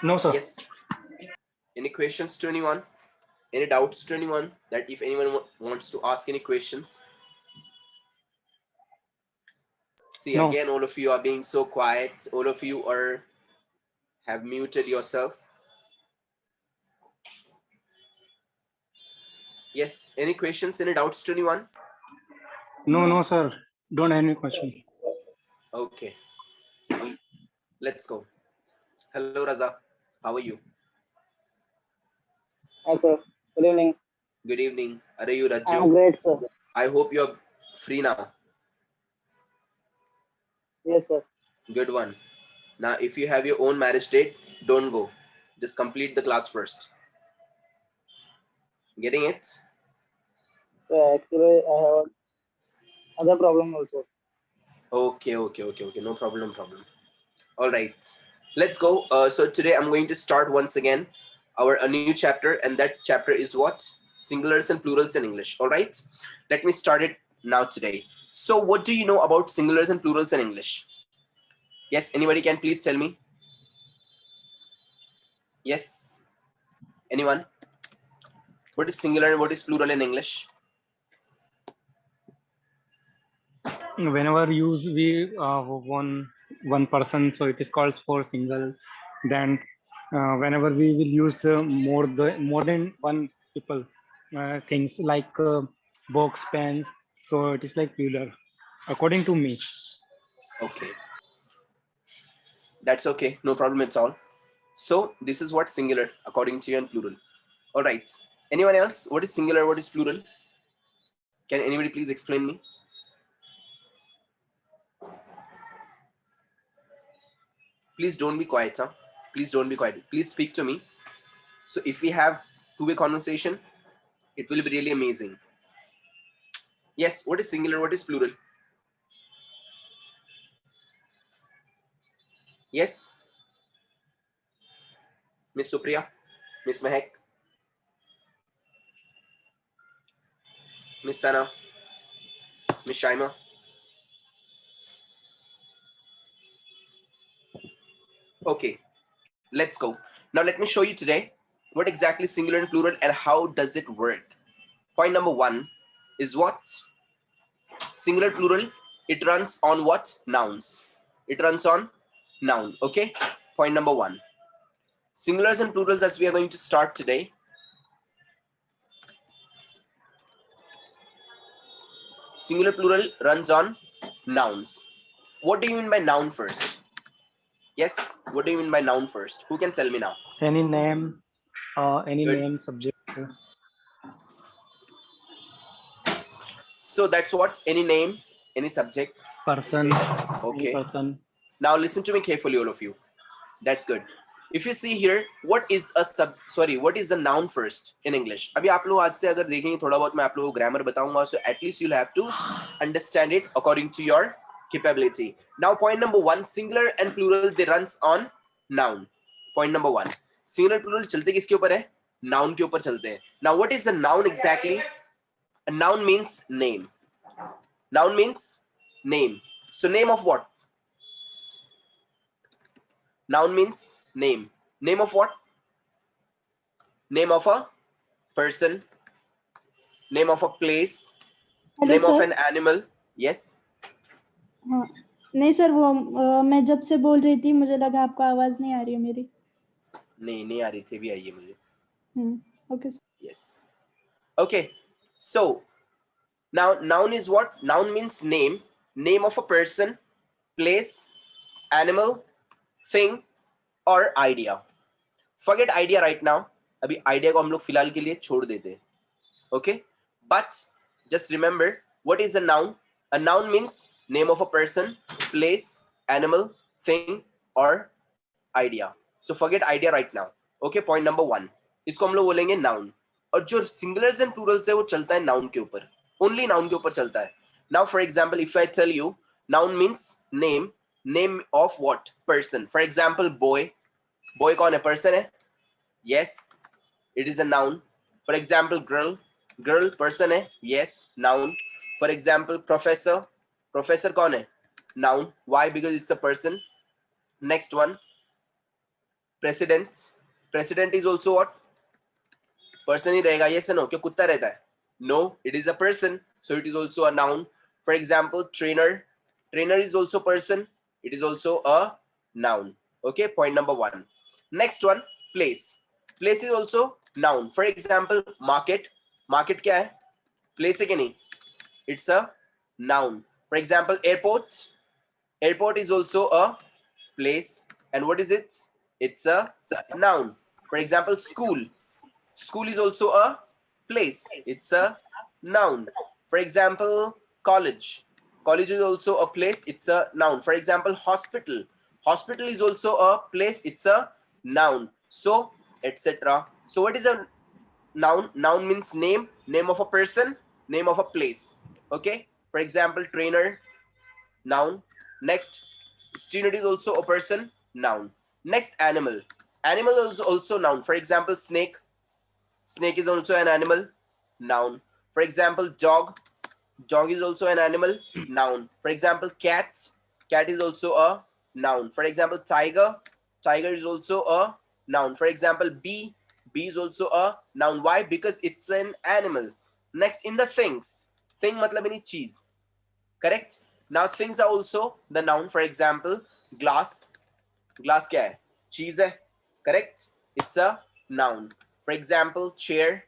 No, sir. Yes. Any questions to anyone? Any doubts to anyone? That if anyone wants to ask any questions? See, No. again, all of you are being so quiet. All of you have muted yourself. Yes. Any questions? Any doubts to anyone? No, sir. Don't have any question. Okay. Let's go. Hello, Raza. How are you? Hi, sir. Good evening. Good evening. Are you Raju? I'm great, sir. I hope you're free now. Yes, sir. Good one. Now, if you have your own marriage date, don't go. Just complete the class first. Getting it? So actually, I have other problem also. Okay. No problem. All right. Let's go. So today I'm going to start once again a new chapter, and that chapter is what? Singulars and plurals in English. All right. Let me start it now today. So what do you know about singulars and plurals in English? Yes. Anybody can please tell me? Yes. Anyone? What is singular and what is plural in English? Whenever we one person, so it is called for single. Then whenever we will use more than one people, things like box, pens, so it is like plural, according to me. Okay. That's okay. No problem at all. So this is what singular according to you and plural. All right. Anyone else? What is singular? What is plural? Can anybody please explain me? Please don't be quiet, huh? Please don't be quiet. Please speak to me. So if we have two-way conversation, it will be really amazing. Yes, what is singular? What is plural? Yes? Miss Supriya? Miss Mehak? Miss Sana? Miss Shaima? Okay, let's go. Now let me show you today what exactly singular and plural and how does it work. Point number one is what? Singular plural, it runs on what? Nouns. It runs on noun, okay? Point number one. Singulars and plurals as we are going to start today. Singular plural runs on nouns. What do you mean by noun first? Yes, what do you mean by noun first? Who can tell me now? Any name, Good. name, subject. So that's what? Any name, any subject. Person, Okay. any person. Now listen to me carefully, all of you. That's good. If you see here, what is a noun first in English? अभी आप लोग आज से अगर देखेंगे थोड़ा बहुत मैं आप लोगों को grammar बताऊंगा, so at least you'll have to understand it according to your capability. Now point number one, singular and plural they runs on noun. Point number one, singular plural चलते किसके ऊपर है? Noun के ऊपर चलते हैं. Now what is a noun exactly? A noun means name. Noun means name. So name of what? Noun means name. Name of what? Name of a person. Name of a place. Hello, Name sir. of an animal. Yes. हाँ नहीं sir वो मैं जब से बोल रही थी मुझे लगा आपको आवाज नहीं आ रही है मेरी. नहीं आ रही थी, भी आई है मुझे. Okay. Yes. Okay. So now noun is what? Noun means name. Name of a person, place, animal, thing or idea. Forget idea right now. अभी idea को हम लोग फिलहाल के लिए छोड़ देते हैं. Okay. But just remember what is a noun? A noun means name of a person, place, animal, thing or idea. So forget idea right now. Okay, point number one. इसको हम लोग बोलेंगे noun. और जो singulars and plurals है वो चलता है noun के ऊपर. Only noun के ऊपर चलता है. Now for example, if I tell you noun means name, name of what? Person. For example, boy. Boy कौन है? Person है? Yes, it is a noun. For example, girl. Girl person है? Yes, noun. For example, professor. Professor कौन है? Noun. Why? Because it's a person. Next one. President is also what? Person ही रहेगा, yes or no? क्यों कुत्ता रहता है? No, it is a person, so it is also a noun. For example, trainer is also person, it is also a noun. Okay, point number 1. Next one, place is also noun. For example, market क्या है? Place है क्या नहीं? It's a noun. For example, airport is also a place, and what is it? It's a noun. For example, school is also a place, it's a noun. For example, college is also a place, it's a noun. For example, hospital is also a place, it's a noun, so etc. So what is a noun means name of a person, name of a place. Okay, for example, trainer, noun. Next, student is also a person, noun. Next, animal is also noun. For example, snake is also an animal, noun. For example, dog is also an animal, noun. For example, cat is also a noun. For example, tiger is also a noun. For example, bee is also a noun. Why? Because it's an animal. Next, in the thing matlab any cheese, correct? Now things are also the noun. For example, glass क्या है? Cheese है, correct? It's a noun. For example, chair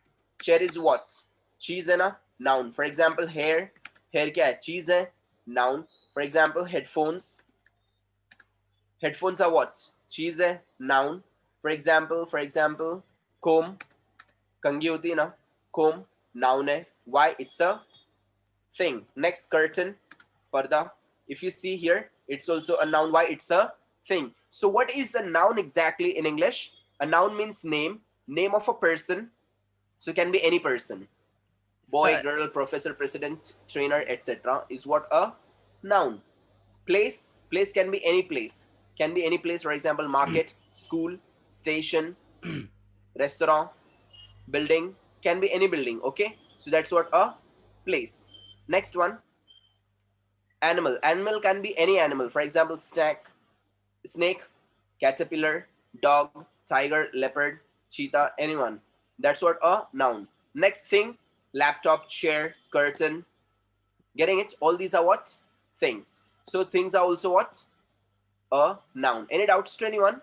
is what? Cheese है ना, noun. For example, hair क्या है? Cheese है, noun. For example, headphones are what? Cheese है, noun. For example, comb कंघी होती है ना, comb noun है. Why? It's a thing. Next, curtain पर्दा. If you see here, it's also a noun. Why? It's a thing. So what is a noun exactly in English? A noun means name of a person. So it can be any person. Boy, girl, professor, president, trainer, etc. is what a noun. Place can be any place. Can be any place. For example, market, school, station, restaurant, building. Can be any building. Okay. So that's what a place. Next one. Animal can be any animal. For example, snake, caterpillar, dog, tiger, leopard, cheetah, anyone. That's what a noun. Next thing, laptop, chair, curtain. Getting it? All these are what? Things. So things are also what? A noun. Any doubts to anyone?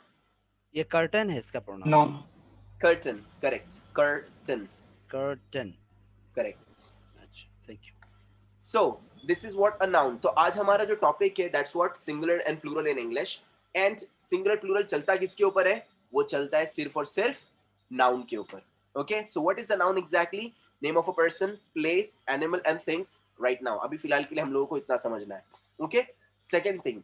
ये curtain है इसका pronoun. No. Curtain. Correct. Curtain. Correct. Thank you. So this is what a noun. तो आज हमारा जो topic है, that's what singular and plural in English. And singular plural चलता किसके ऊपर है? वो चलता है सिर्फ और सिर्फ noun के ऊपर. Okay, so what is a noun exactly? Name of a person, place, animal and things. Right now, अभी फिलहाल के लिए हम लोगों को इतना समझना है. Okay, second thing.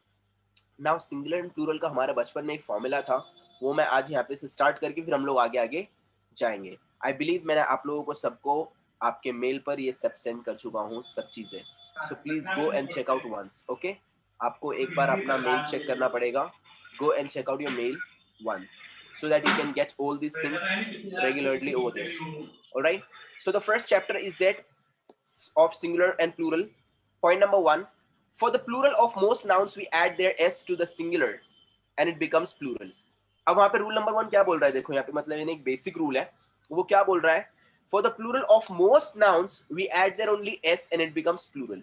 Now singular and plural का हमारा बचपन में एक फॉर्मूला था, वो मैं आज यहाँ पे से स्टार्ट करके फिर हम लोग आगे जाएंगे. I believe मैंने आप लोगों को सबको आपके मेल पर ये सब सेंड कर चुका हूँ सब चीजें. So please go and check out once. Okay, आपको एक बार अपना मेल चेक करना पड़ेगा. Go and check out your mail once so that you can get all these things regularly over there. All right. So the first chapter is that of singular and plural. Point number 1. For the plural of most nouns, we add their s to the singular and it becomes plural. अब वहाँ पे rule number 1 क्या बोल रहा है? देखो यहाँ पे मतलब ये एक basic rule है. वो क्या बोल रहा है? For the plural of most nouns, we add their only s and it becomes plural.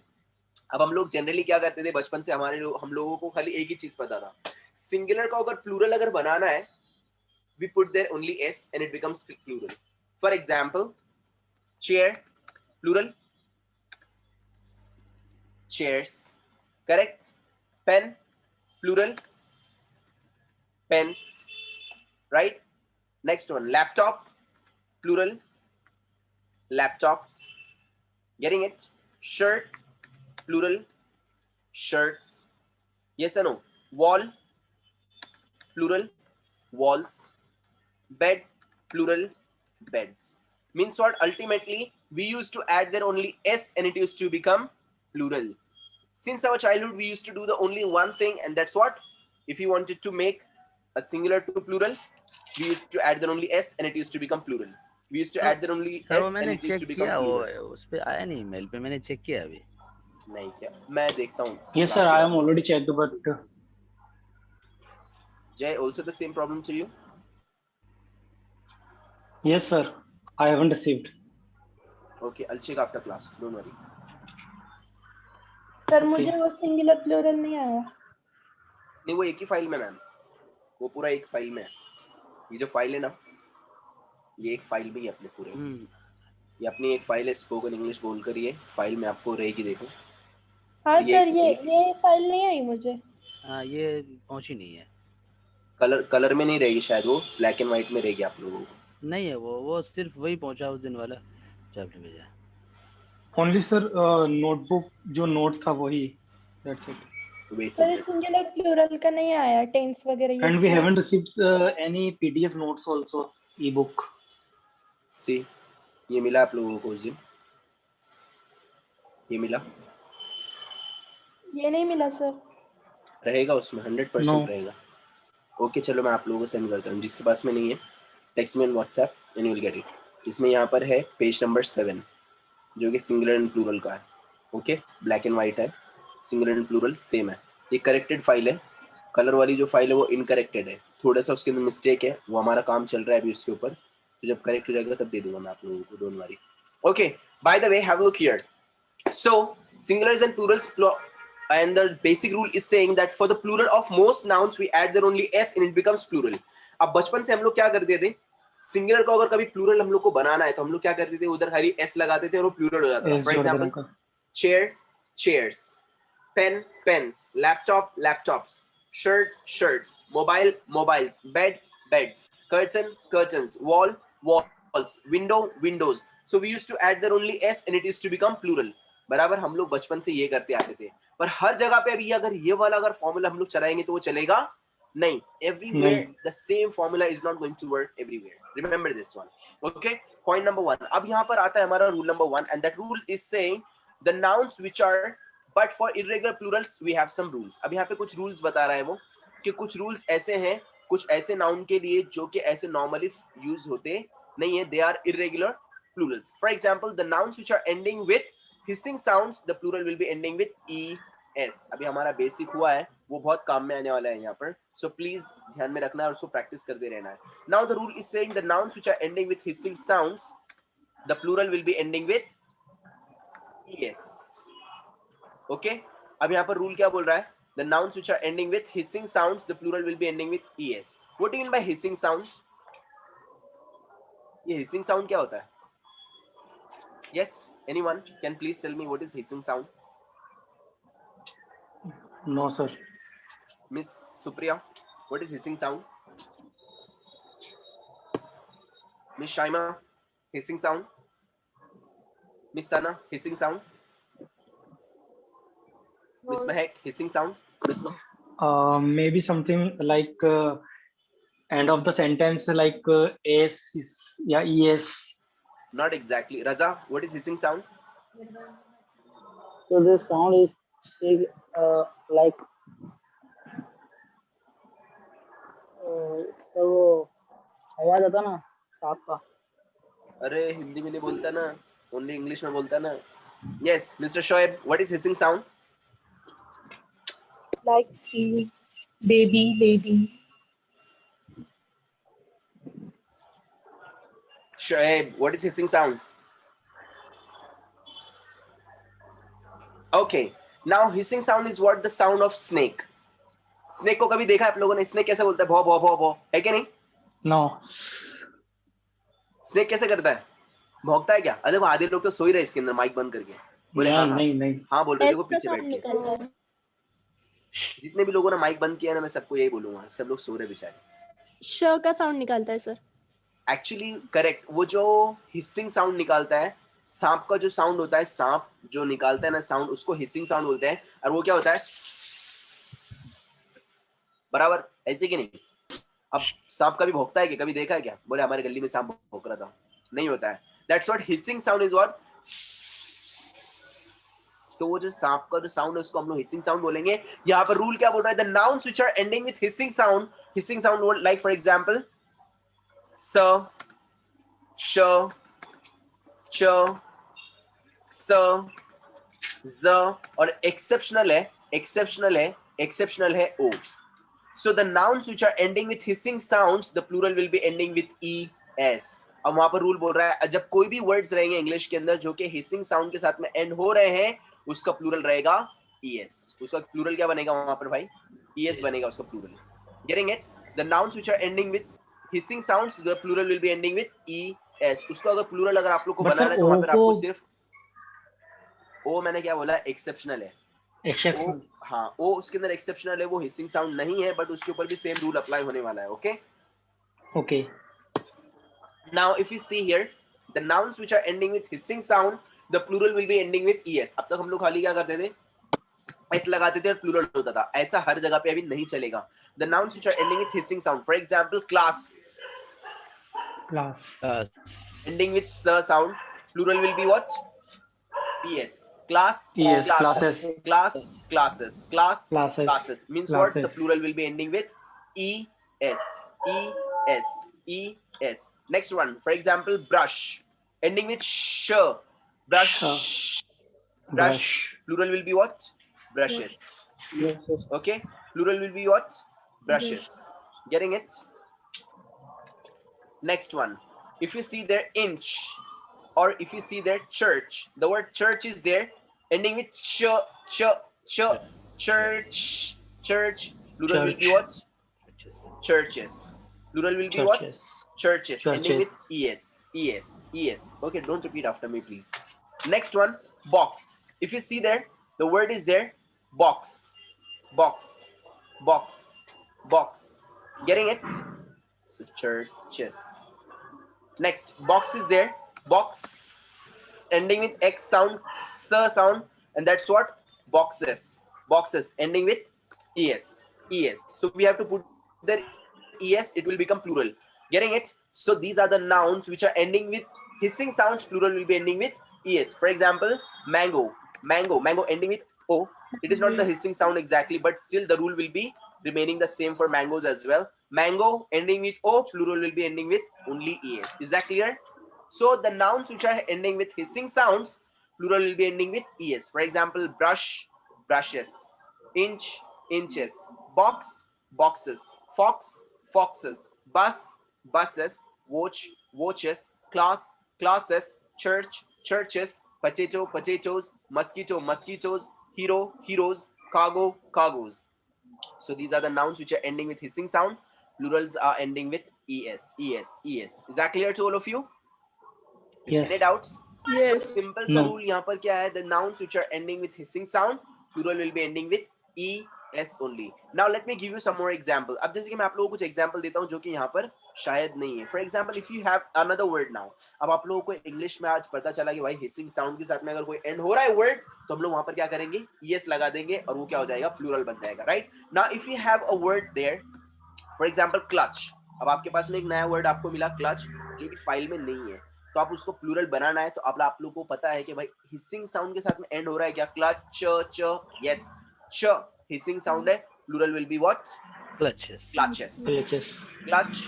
अब हम लोग जनरली क्या करते थे बचपन से, हम लोगों को खाली एक ही चीज पता था, सिंगुलर का अगर प्लूरल अगर बनाना है, we put there only s and it becomes plural. For example, chair, plural, chairs, correct? Pen, plural, pens, right? Next one, laptop, plural, laptops. Getting it? Shirt, plural, shirts. Yes or no? Wall, plural, walls. Bed, plural, beds. Means what? Ultimately, we used to add there only s and it used to become plural. Since our childhood, we used to do the only one thing, and that's what? If you wanted to make a singular to plural, we used to add there only s and it used to become plural. We used to add there only s and it used to become plural. उस पे आया नहीं mail पे, मैंने check किया अभी. नहीं क्या? मैं देखता हूँ. Yes, sir. I am already checked, but Jay, also the same problem to you? Yes, sir. I haven't received. Okay, I'll check after class. Don't worry. Sir Okay. मुझे वो सिंगुलर प्लूरल नहीं आया। नहीं वो एक ही फाइल में ma'am, वो पूरा एक फाइल में है। ये जो फाइल है ना, ये एक फाइल में ही अपने पूरे, ये अपनी एक फाइल है स्पोकन इंग्लिश बोलकर, ये फाइल में आपको रहेगी, देखो। हाँ ये सर, ये एक- ये फाइल नहीं आई मुझे। हाँ ये पहुंची नहीं है। कलर में नहीं रहेगी शायद, वो ब्लैक एंड व्हाइट में रहेगी आप लोगों को। नहीं है वो सिर्फ वही पहुंचा उस दिन वाला जो आपने भेजा। Only sir, notebook जो note था वही. That's it. Wait sir singular plural का नहीं आया, टेंस वगैरह ये। And we haven't received any PDF notes also, ebook. सी, ये मिला आप लोगों को उस दिन, ये मिला ये नहीं मिला सर। रहेगा उसमें, 100% No. रहेगा। ओके चलो मैं आप लोगों को सेंड करता हूँ, जिसके पास में नहीं है text me on WhatsApp and you will get it. इसमें यहाँ पर है पेज नंबर 7 जो कि सिंगुलर एंड प्लूरल का है। ओके, ब्लैक एंड व्हाइट है, सिंगुलर एंड प्लूरल सेम है। ये करेक्टेड फाइल है, कलर वाली जो फाइल है वो इनकरेक्टेड है, थोड़ा सा उसके अंदर मिस्टेक है, वो हमारा काम चल रहा है अभी उसके ऊपर, तो जब करेक्ट हो जाएगा तब दे दूंगा मैं आप लोगों को, don't worry. Okay, by the way have a look here. So singulars and plurals, and the basic rule is saying that for the plural of most nouns we add there only s and it becomes plural. अब बचपन से हम लोग क्या करते थे, singular को अगर कभी प्लूरल हम लोग को बनाना है तो हम लोग क्या करते थे, उधर हरी एस लगाते थे और वो प्लूरल हो जाता था। For example chair chairs, pen pens, laptop laptops, shirt shirts, mobile mobiles, bed beds, curtain curtains, wall walls, window windows. So we used to add there only s and it used to become plural। बराबर, हम लोग बचपन से ये करते आते थे, पर हर जगह पे अभी अगर ये वाला अगर फॉर्मूला हम लोग चलाएंगे तो वो चलेगा नहीं। Everywhere the same formula is not going to work everywhere, remember this one. Okay, point number 1। अब यहाँ पर आता है हमारा rule number 1 and that rule is saying the nouns which are but for irregular plurals we have some rules. अब यहाँ पे कुछ रूल्स बता रहा है वो कि कुछ रूल्स ऐसे हैं कुछ ऐसे नाउन के लिए जो कि ऐसे नॉर्मली यूज होते नहीं है, they are irregular plurals. For example, the nouns which are ending with hissing sounds, the plural will be ending with es. अभी हमारा बेसिक हुआ है, वो बहुत काम में आने वाला है यहाँ पर, so please ध्यान में रखना और उसको प्रैक्टिस करते रहना है। Now the rule is saying the nouns which are ending with hissing sounds, the plural will be ending with es. Okay? अब यहाँ पर रूल क्या बोल रहा है? The nouns which are ending with hissing sounds, the plural will be ending with es. What do you mean by hissing sounds? ये hissing sound क्या होता है? Yes, anyone can please tell me what is hissing sound? No, sir. Miss Supriya, what is hissing sound? Miss Shaima, hissing sound? Miss Sana, hissing sound? Miss Mahek, hissing sound? Maybe something like end of the sentence like s is, yeah, es. Not exactly. Raza, what is hissing sound? So this sound is like तो वो आवाज आता ना सांप का। अरे हिंदी में नहीं बोलता ना, ओनली इंग्लिश में बोलता ना। Yes, Mr. Shoaib, what is hissing sound? Like see, baby, lady. Shoaib, what is hissing sound? Okay, now hissing sound is what the sound of snake. Snake को कभी देखा है आप लोगों ने? Snake कैसे बोलता है? भौ भौ भौ भौ, है कि नहीं? No. स्नेक कैसे करता है? भौंकता है क्या? अरे वो आधे लोग तो सो ही रहे इसके अंदर माइक बंद करके। बोले हाँ नहीं हाँ बोल रहे, देखो का पीछे साउंड बैठ के। निकलता है। जितने भी लोगों ने माइक बंद किया ना, मैं सबको यही बोलूंगा, सब लोग सो रहे बेचारे। श का साउंड निकलता है सर। एक्चुअली करेक्ट, वो जो हिसिंग साउंड निकालता है, सांप का जो साउंड होता है, सांप जो निकालता है ना साउंड, उसको हिसिंग साउंड बोलते हैं। और वो क्या होता है? बराबर, ऐसे कि नहीं? अब सांप कभी भौंकता है क्या? कभी देखा है क्या? बोले हमारे गली में सांप भौंक रहा था, नहीं होता है। That's what hissing sound is what. तो वो जो सांप का जो साउंड है उसको हम लोग हिसिंग साउंड बोलेंगे। यहाँ पर रूल क्या बोल रहा है? The nouns which are ending with hissing sound like for example स, श, च, स, ज, और एक्सेप्शनल है ओ। So the nouns which are ending with hissing sounds, the plural will be ending with es. अब वहां पर रूल बोल रहा है जब कोई भी वर्ड्स रहेंगे इंग्लिश के अंदर जो कि हिसिंग साउंड के साथ में एंड हो रहे हैं, उसका प्लूरल रहेगा es. उसका प्लूरल क्या बनेगा वहां पर भाई? es बनेगा उसका plural. Getting it? The nouns which are ending with hissing sounds, the plural will be ending with es. उसका अगर प्लूरल अगर आप लोग को But बनाना sir, है तो वहां पर आपको O सिर्फ ओ, मैंने क्या बोला, एक्सेप्शनल है. ओ, exception. हाँ, ओ उसके अंदर एक्सेप्शनल है, वो हिसिंग साउंड नहीं है, बट उसके ऊपर भी सेम रूल अप्लाई होने वाला है. Okay. Okay. Now if you see here, the nouns which are ending with hissing sound, the plural will be ending with es. अब तक हम लोग खाली क्या करते थे, s लगाते थे और प्लूरल होता था. ऐसा हर जगह पे अभी नहीं चलेगा. The nouns which are ending with hissing sound, for example class, Class. ending with s sound, plural will be what? es. Class, Yes, classes, classes. class, classes, class, Classes. classes. Means what? The Classes. plural will be ending with es, es. Next one, for example, brush, ending with sh. Brush, brush. Brush. Plural will be what? Brushes. Okay. Plural will be what? Brushes. Getting it? Next one, if you see there inch, or if you see there church, the word church is there, ending with ch. Church, church. Plural will be Church. what? Churches. Plural will be what? Churches. Churches. Ending with Churches. es. Okay, don't repeat after me, please. Next one, box. If you see there, the word is there, box, box, box, box. Getting it? So churches. Next, box is there, box, ending with x sound, s sound, and that's what? Boxes. Boxes, ending with es. So we have to put there es, it will become plural. Getting it? So these are the nouns which are ending with hissing sounds, plural will be ending with es. For example, mango, mango ending with o. It is not the hissing sound exactly, but still the rule will be remaining the same for mangoes as well. Mango ending with o, plural will be ending with only es. Is that clear? So the nouns which are ending with hissing sounds, plural will be ending with es. For example, brush, brushes, inch, inches, box, boxes, fox, foxes, bus, buses, watch, watches, class, classes, church, churches, potato, potatoes, mosquito, mosquitoes, hero, heroes, cargo, cargos. So these are the nouns which are ending with hissing sound. Plurals are ending with es. Is that clear to all of you? Yes. Any doubts? Yes. So simple सा No. rule यहाँ पर क्या है? The nouns which are ending with hissing sound, plural will be ending with es only. Now let me give you some more example. अब जैसे कि मैं आप लोगों को कुछ example देता हूँ जो कि यहाँ पर शायद नहीं है. For example, if you have another word now, अब आप लोगों को इंग्लिश में आज पता चला कि भाई हिसिंग साउंड के साथ में अगर कोई एंड हो रहा है वर्ड, तो हम लोग वहां पर क्या करेंगे? yes लगा देंगे और वो क्या हो जाएगा? प्लूरल बन जाएगा. Right? Now if you have a word there, for example clutch, अब आपके पास में एक नया वर्ड आपको मिला clutch, जो कि फाइल में नहीं है, तो आप उसको प्लूरल बनाना है. तो अब आप लोगों को पता है कि भाई हिसिंग साउंड के साथ में एंड हो रहा है क्या? क्लच, च, यस, च हिसिंग साउंड है, plural will be what? Clutches. Clutches. Clutches. Clutch,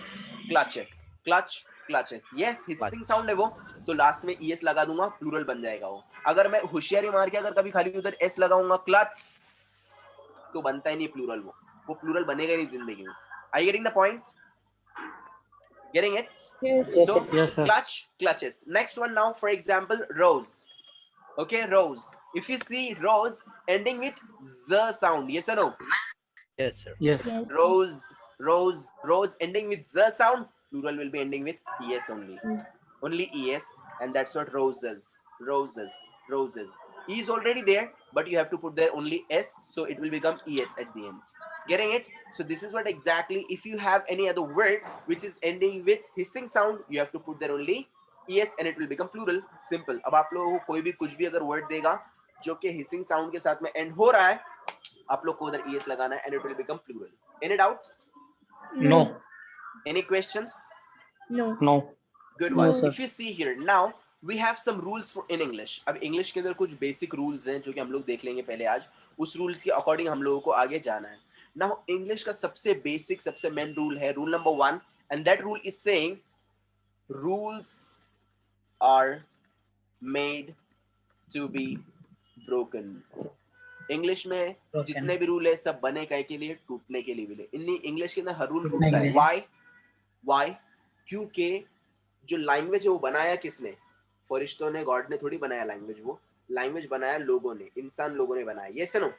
clutches, clutch, clutches. Yes, hissing sound है वो, तो लास्ट में es लगा दूंगा, प्लूरल बन जाएगा वो. अगर मैं होशियारी मार के अगर कभी खाली उधर s लगाऊंगा क्लच, तो बनता ही नहीं प्लूरल. वो प्लूरल बनेगा नहीं जिंदगी में. Are you getting the point? Getting it? Yes. So Yes, sir. clutch, clutches. Next one now, for example, rose. Okay, rose. If you see rose ending with z sound, yes or no? Yes, sir. Yes. Yes. Rose, rose, rose ending with z sound, plural will be ending with es only. Only es, and that's what roses, roses, roses. E is already there, but you have to put there only s, so it will become es at the end. Getting it? So this is what exactly, if you have any other word which is ending with hissing sound, you have to put there only es and it will become plural. Simple. अब आप लोगों को कोई भी कुछ भी अगर word देगा जो कि hissing sound के साथ में end हो रहा है, आप लोग को उधर es लगाना है and it will become plural. Any doubts? No. Any questions? No. No. Good No, one. sir. If you see here now, we have some rules for in English. अब English के अंदर कुछ basic rules हैं जो कि हम लोग देख लेंगे पहले आज. उस rules के according हम लोगों को आगे जाना है. Now English का सबसे basic, सबसे main rule है rule number 1, and that rule is saying rules are made to be broken. English में जितने भी रूल है सब बने काय के लिए? टूटने के लिए मिले. इंग्लिश के अंदर हर रूल टूटता है. Why? क्योंकि जो लैंग्वेज है वो बनाया किसने? फरिश्तों ने, गॉड ने थोड़ी बनाया लैंग्वेज, वो लैंग्वेज बनाया लोगों ने, इंसान लोगों ने बनाया। Yes no?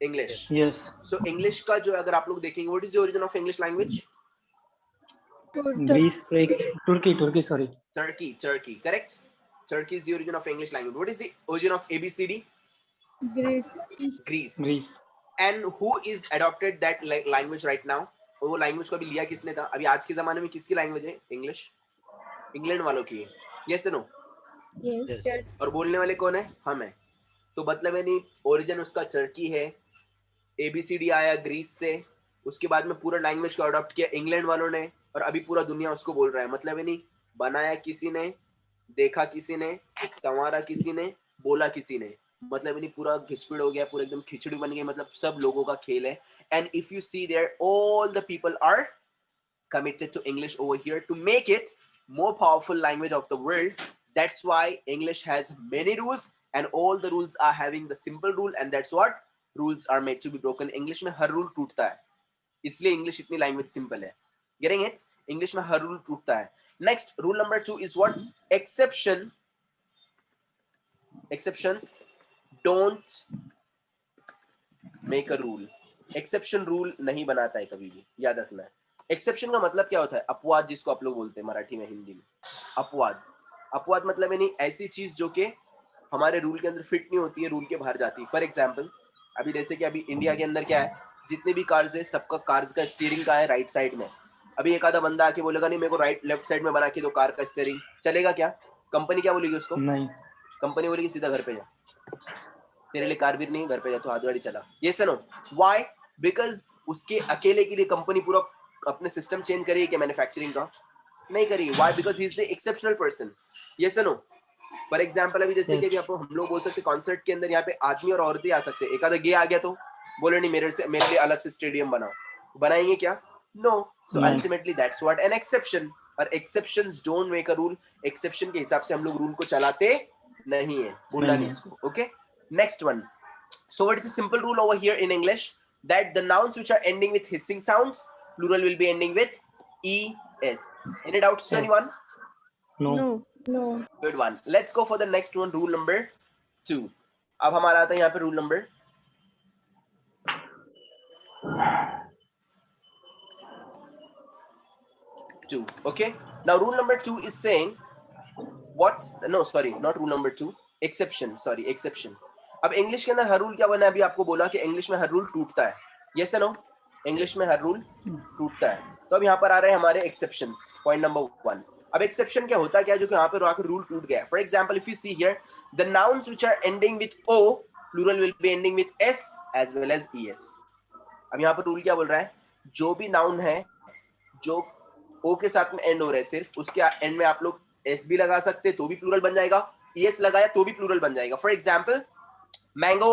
English. Yes. So English का जो अगर आप लोग देखेंगे, what is the origin of English language? Greece. Turkey. Sorry. Turkey, correct? Turkey is the origin of English language. What is the origin of ABCD? Greece. Greece. Greece. And who is adopted that language right now? और वो language को अभी लिया किसने था? अभी आज के जमाने में किसकी लैंग्वेज है? इंग्लिश। इंग्लैंड वालों की है। Yes no? Yes. और बोलने वाले कौन है? हम है। तो मतलब यानी ओरिजिन उसका टर्की है, एबीसीडी आया ग्रीस से, उसके बाद में पूरा लैंग्वेज को अडॉप्ट किया इंग्लैंड वालों ने, और अभी पूरा दुनिया उसको बोल रहा है। मतलब यानी बनाया किसी ने, देखा किसी ने, संवारा किसी ने, बोला किसी ने, मतलब यानी पूरा खिचपिड़ हो गया, पूरा एकदम खिचड़ी बन गई, मतलब सब लोगों का खेल है। And if you see there all the people are committed to English over here to make it more powerful language of the world. That's why English has many rules and all the rules are having the simple rule, and that's what rules are made to be broken. English में हर rule टूटता है, इसलिए English इतनी language simple है. Getting it? English में हर rule टूटता है. Next, rule number 2 is what? Exceptions don't make a rule. Exception rule नहीं बनाता है कभी भी, याद रखना है. एक्सेप्शन का मतलब क्या होता है? अपवाद, जिसको आप लोग बोलते हैं मराठी में, हिंदी में अपवाद. अपवाद मतलब यानी ऐसी चीज जो कि हमारे रूल के अंदर फिट नहीं होती है, रूल के बाहर जाती है. फॉर एग्जांपल, अभी जैसे कि अभी इंडिया के अंदर क्या है, जितने भी कार्स है सबका कार्स का स्टीयरिंग का है राइट साइड में. अभी एक आधा बंदा आके बोलेगा नहीं मेरे को राइट लेफ्ट साइड में बना के दो कार का स्टीयरिंग, चलेगा क्या? कंपनी क्या बोलेगी उसको? नहीं. कंपनी बोलेगी सीधा घर पे जा, तेरे लिए कार भी नहीं, घर पे जा, तो हाथ गाड़ी चला. ये सुनो, व्हाई? बिकॉज उसके अकेले के लिए कंपनी पूरा अपने सिस्टम चेंज करेगी क्या मैन्युफैक्चरिंग का? नहीं करेगी. Why? Because he is the exceptional person. Yes no? For example, अभी जैसे कि हम लोग बोल सकते कॉन्सर्ट के अंदर यहाँ पे आदमी और औरतें आ सकते हैं. एक आधा गे आ गया तो बोले नहीं मेरे लिए अलग से स्टेडियम बनाओ, बनाएंगे क्या? No. So ultimately that's what an exception. और exceptions don't make a rule. Exception के हिसाब से हम लोग रूल को चलाते नहीं है, भूलना नहीं इसको. Okay, next one. So what is the simple rule over here in English? That the nouns which are ending with hissing sounds, plural will be ending with es. Any doubts to anyone? No. Good one. Let's go for the next one, rule number 2. अब हमारा आता है यहाँ पे rule number 2. Okay. Now rule number 2 is saying what? No, sorry, not rule number 2. Exception. Sorry, exception. अब English के अंदर हर rule क्या बना है? अभी आपको बोला कि इंग्लिश में हर रूल टूटता है. Yes no? इंग्लिश में हर रूल टूटता है. तो अब यहाँ पर आ रहे हैं हमारे एक्सेप्शंस. Point number 1. अब एक्सेप्शन क्या होता है, क्या जो कि यहाँ पे आकर रूल टूट गया. For example, if you see here, the nouns which are ending with O, plural will be ending with S as well as ES. अब यहाँ पर रूल क्या बोल रहा है? जो भी नाउन है जो ओ के साथ में एंड हो रहा है, सिर्फ उसके एंड में आप लोग एस भी लगा सकते तो भी प्लूरल बन जाएगा, ईएस लगाया तो भी प्लूरल बन जाएगा. For example, mango,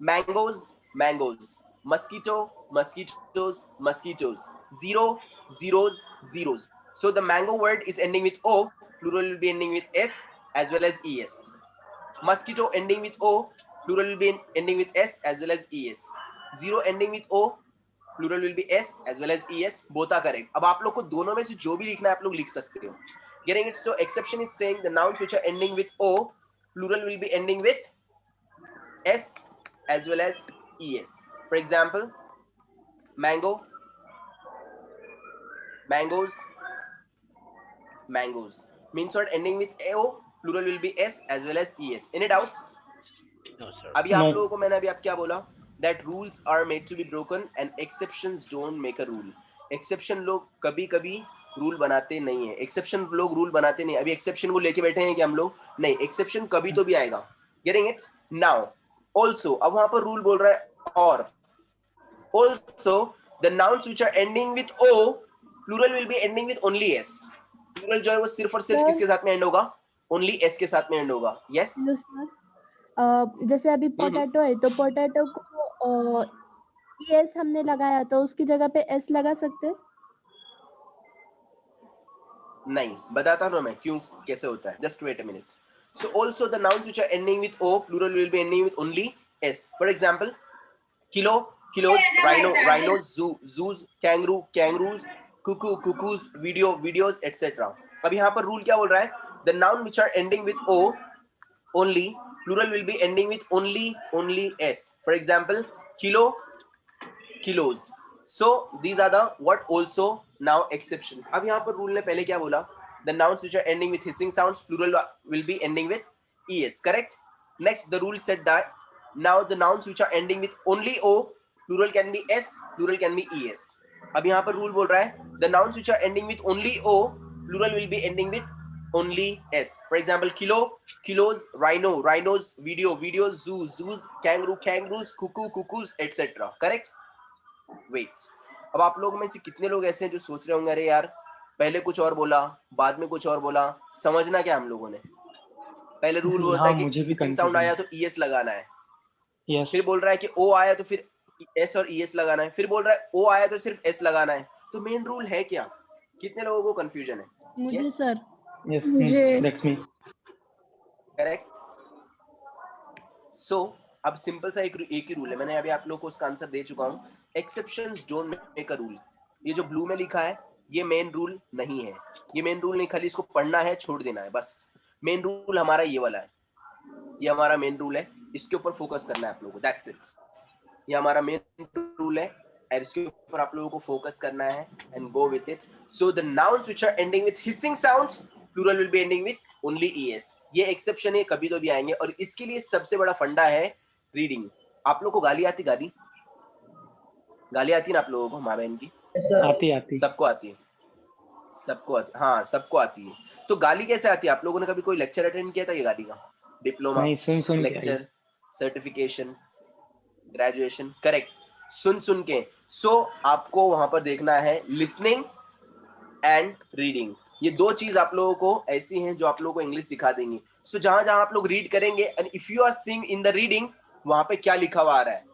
mangoes, mangoes, mosquito, mosquitoes, mosquitoes, zero, zeros, zeros. So the mango word is ending with o, plural will be ending with s as well as es. Mosquito ending with o, plural will be ending with s as well as es. Zero ending with o, plural will be s as well as es. Both are correct. अब आप लोग को दोनों में से जो भी लिखना है आप लोग लिख सकते हो. Getting it? So exception is saying the nouns which are ending with o, plural will be ending with s as well as es. For example, mango, mangoes, mangoes means what? Ending with ao, plural will be s as well as es. Any doubts? No, sir. अभी आप लोगों को मैंने अभी आप क्या बोला? That rules are made to be broken and exceptions don't make a rule. Exception लोग कभी कभी रूल बनाते नहीं है. एक्सेप्शन लोग रूल बनाते नहीं. अभी एक्सेप्शन को लेके बैठे हैं कि हम लोग नहीं, एक्सेप्शन कभी तो भी आएगा. Getting it? Now also, अब वहां पर रूल बोल रहा है और also the nouns which are ending with o, plural will be ending with only s. plural जो है वो सिर्फ और सिर्फ किसके साथ में एंड होगा? only s के साथ में एंड होगा. yes? हेलो सर, जैसे अभी पोटैटो है तो पोटैटो को एस हमने लगाया तो उसकी जगह पे एस लगा सकते हैं? नहीं, बताता हूँ मैं क्यों, कैसे होता है. just wait a minute. So also the nouns which are ending with o, plural will be ending with only s. For example, kilo, kilos, rhino, rhinos, zoo, zoos, kangaroo, kangaroos, cuckoo, cuckoos, video, videos, etc. अब यहाँ पर rule क्या बोल रहा है? The noun which are ending with o only, plural will be ending with only s. For example, kilo, kilos. So these are the what also now exceptions. अब यहाँ पर रूल ने पहले क्या बोला? The nouns which are ending with hissing sounds, plural will be ending with es. Correct? Next, the rule said that now the nouns which are ending with only o, plural can be s, plural can be es. अब यहाँ पर rule बोल रहा है the nouns which are ending with only o, plural will be ending with only s. For example, kilo, kilos, rhino, rhinos, video, videos, zoos, zoos, kangaroo, kangaroos, cuckoo, cuckoos, etc. Correct? Wait. अब आप लोग में से कितने लोग ऐसे हैं जो सोच रहे होंगे अरे यार पहले कुछ और बोला बाद में कुछ और बोला, समझना क्या हम लोगों ने? पहले रूल होता है कि मुझे भी हिसिंग साउंड आया तो es लगाना है, यस फिर बोल रहा है कि o आया तो फिर s और es लगाना है, फिर बोल रहा है o आया तो सिर्फ s लगाना है. तो मेन रूल है क्या? कितने लोगों को कंफ्यूजन है? मुझे Yes? सर यस मुझे दैट्स मी करेक्ट. सो अब सिंपल सा एक ही रूल है, मैंने अभी आप लोगों को उसका आंसर दे चुका हूं. Exceptions don't make a rule. ये जो ब्लू में लिखा है ये मेन रूल नहीं है, ये मेन रूल नहीं, खाली इसको पढ़ना है छोड़ देना है बस. मेन रूल हमारा ये वाला है, ये हमारा मेन रूल है, इसके ऊपर फोकस करना है आप लोगों को. दैट्स इट, ये हमारा मेन रूल है और इसके ऊपर आप लोगों को फोकस करना है and go with it. So the nouns which are ending with hissing sounds, plural will be ending with only es. ये एक्सेप्शन है, कभी तो भी आएंगे. और इसके लिए सबसे बड़ा फंडा है रीडिंग. आप लोगों को गाली आती? गाली आती ना आप लोगों को माँ बहन की? आती सबको आती है, सबको आती, हाँ सबको आती है. तो गाली कैसे आती है? आप लोगों ने कभी कोई लेक्चर अटेंड किया था ये गाली का? डिप्लोमा, नहीं, सुन के आई. लेक्चर, सर्टिफिकेशन, ग्रेजुएशन, करेक्ट, सुन के. सो आपको वहां पर देखना है लिसनिंग एंड रीडिंग. ये दो चीज आप लोगों को ऐसी हैं जो आप लोगों को इंग्लिश सिखा देंगी. सो जहां जहां आप लोग रीड करेंगे and if you are seeing in the reading, वहां पे क्या लिखा हुआ आ रहा है,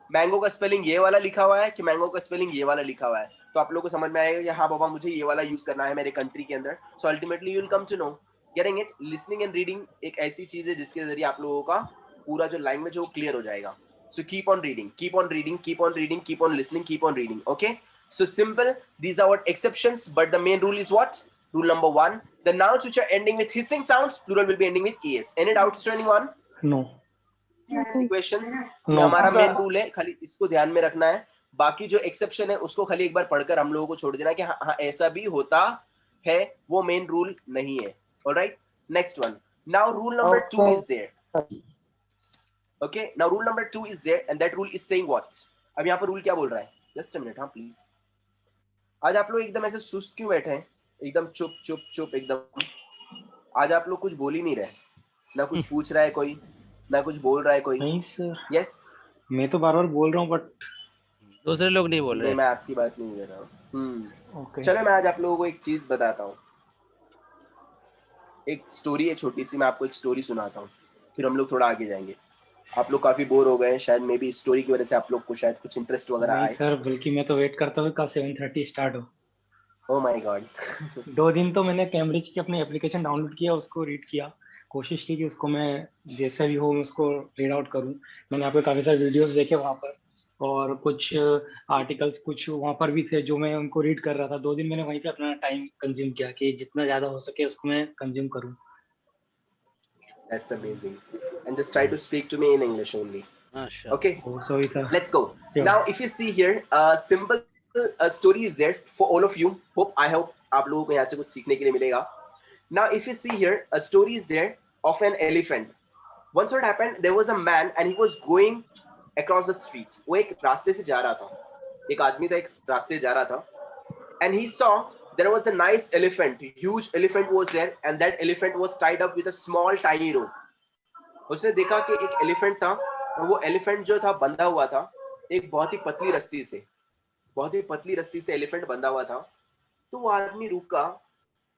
मैंगो का स्पेलिंग ये वाला लिखा हुआ है कि मैंगो का स्पेलिंग ये वाला लिखा हुआ है, तो आप लोगों को समझ में आएगा कि हाँ बाबा मुझे ये वाला यूज करना है मेरे कंट्री के अंदर. So ultimately you will come to know. Getting it? Listening and reading एक ऐसी चीज है जिसके जरिए आप लोगों का पूरा जो लैंग्वेज है वो क्लियर हो जाएगा. So keep on reading, keep on reading, keep on reading, keep on listening, keep on reading. Okay? So simple. These are what exceptions, but the main rule is what? Rule number 1. The nouns which are ending with hissing sounds, plural will be ending with es. Any doubts to anyone? No Any questions? No. हमारा main rule है, खाली इसको ध्यान में रखना है. बाकी जो एक्सेप्शन है उसको खाली एक बार पढ़कर हम लोगों को छोड़ देना कि हाँ ऐसा भी होता है, वो मेन रूल नहीं है. Alright? Next one. Now rule number 2 is there. Okay, now rule number 2 is there and that rule is saying what? अब यहाँ पर रूल क्या बोल रहा है? Just a minute, हाँ प्लीज. आज आप लोग एकदम ऐसे सुस्त क्यों बैठे हैं? एकदम चुप चुप चुप एकदम. आज आप लोग कुछ बोल ही नहीं रहे, ना कुछ पूछ रहा है कोई, ना कुछ बोल रहा है कोई. नहीं सर, यस, मैं तो बार बार बोल रहा हूँ बट दूसरे लोग नहीं बोल रहे नहीं हैं. मैं आपकी बात नहीं कर रहा हूँ. ओके. चलो मैं आज आप लोगों को एक चीज बताता हूँ. एक स्टोरी है छोटी सी, मैं आपको एक स्टोरी सुनाता हूँ, फिर हम लोग थोड़ा आगे जाएंगे. आप लोग काफी बोर हो गए हैं शायद, मे बी स्टोरी की वजह से आप लोग को शायद कुछ इंटरेस्ट वगैरह नहीं आए. सर, बल्कि मैं तो वेट करता हूँ कब 7:30 स्टार्ट हो. Oh my God. 2 दिन तो मैंने कैम्ब्रिज की अपनी एप्लीकेशन डाउनलोड किया, उसको रीड किया, कोशिश की कि उसको मैं जैसे भी हो उसको रीड आउट करूं. मैंने आपके काफ़ी सारे वीडियोस देखे वहाँ पर, और कुछ आर्टिकल्स कुछ वहाँ पर भी थे जो मैं उनको रीड कर रहा था. 2 दिन मैंने वहीं पे अपना टाइम कंज्यूम किया कि जितना ज़्यादा हो सके उसको मैं कंज्यूम करूं. That's amazing. And just try to speak to me in English only. अच्छा. Okay, sorry sir. let's go. Sure. Now, if you see here, simple story is there for all of you. I hope आप लोगों को यहाँ से कुछ सीखने के लिए मिलेगा. Now, if you see here, a story is there of an elephant. Once what happened, there was a man and he was going across the street. वो एक रास्ते से जा रहा था, एक आदमी था एक रास्ते से जा रहा था, and he saw there was a nice elephant, huge elephant was there, and that elephant was tied up with a small tiny rope. उसने देखा कि एक एलिफेंट था और वो एलिफेंट जो था बंधा हुआ था एक बहुत ही पतली रस्सी से, बहुत ही पतली रस्सी से एलिफेंट बंधा हुआ था. तो वो आदमी रुका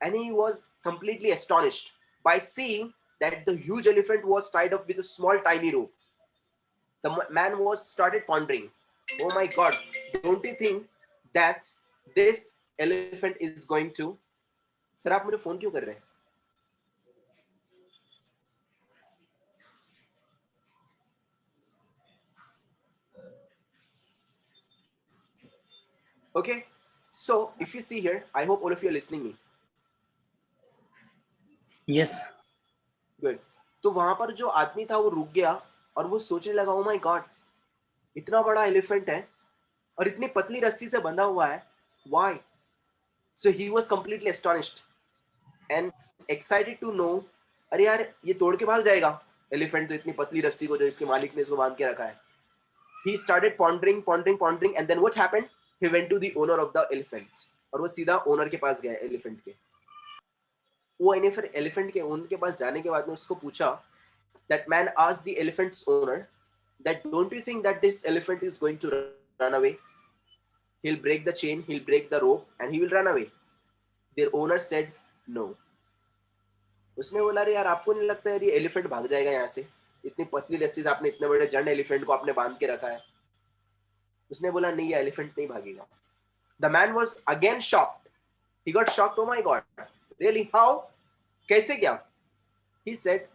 and he was completely astonished by seeing that the huge elephant was tied up with a small tiny rope. The man was started pondering, oh my god, don't you think that this elephant is going to... sir आप मुझे phone क्यों कर रहे हैं? Okay, so if you see here, I hope all of you are listening me. Yes. Good. तो वहां पर जो आदमी था वो रुक गया और वो सोचने लगा, ओ माय गॉड, इतना बड़ा एलिफेंट है और इतनी पतली रस्सी से बंधा हुआ है, why? So he was completely astonished and excited to know, अरे यार ये तोड़ के भाग जाएगा एलिफेंट तो, इतनी पतली रस्सी को जो इसके मालिक ने इसको बांध के रखा है। He started pondering, and then what happened? He went to the owner of the elephant. और वो सीधा ओनर के पास गया एलिफेंट के। वो फिर एलिफेंट के ओनर के पास जाने के बाद में उसको पूछा, that man asked the elephant's owner that don't you think that this elephant is going to run away? He'll break the chain, he'll break the rope, and he will run away. Their owner said no. उसने बोला, अरे यार आपको नहीं लगता है ये elephant भाग जाएगा यहाँ से? इतनी पतली रस्सी से आपने इतने बड़े जंड एलिफेंट को आपने बांध के रखा है। उसने बोला, नहीं ये एलिफेंट नहीं भागेगा। The man was again shocked. He got shocked. Oh my God, really? How? कैसे क्या? He said,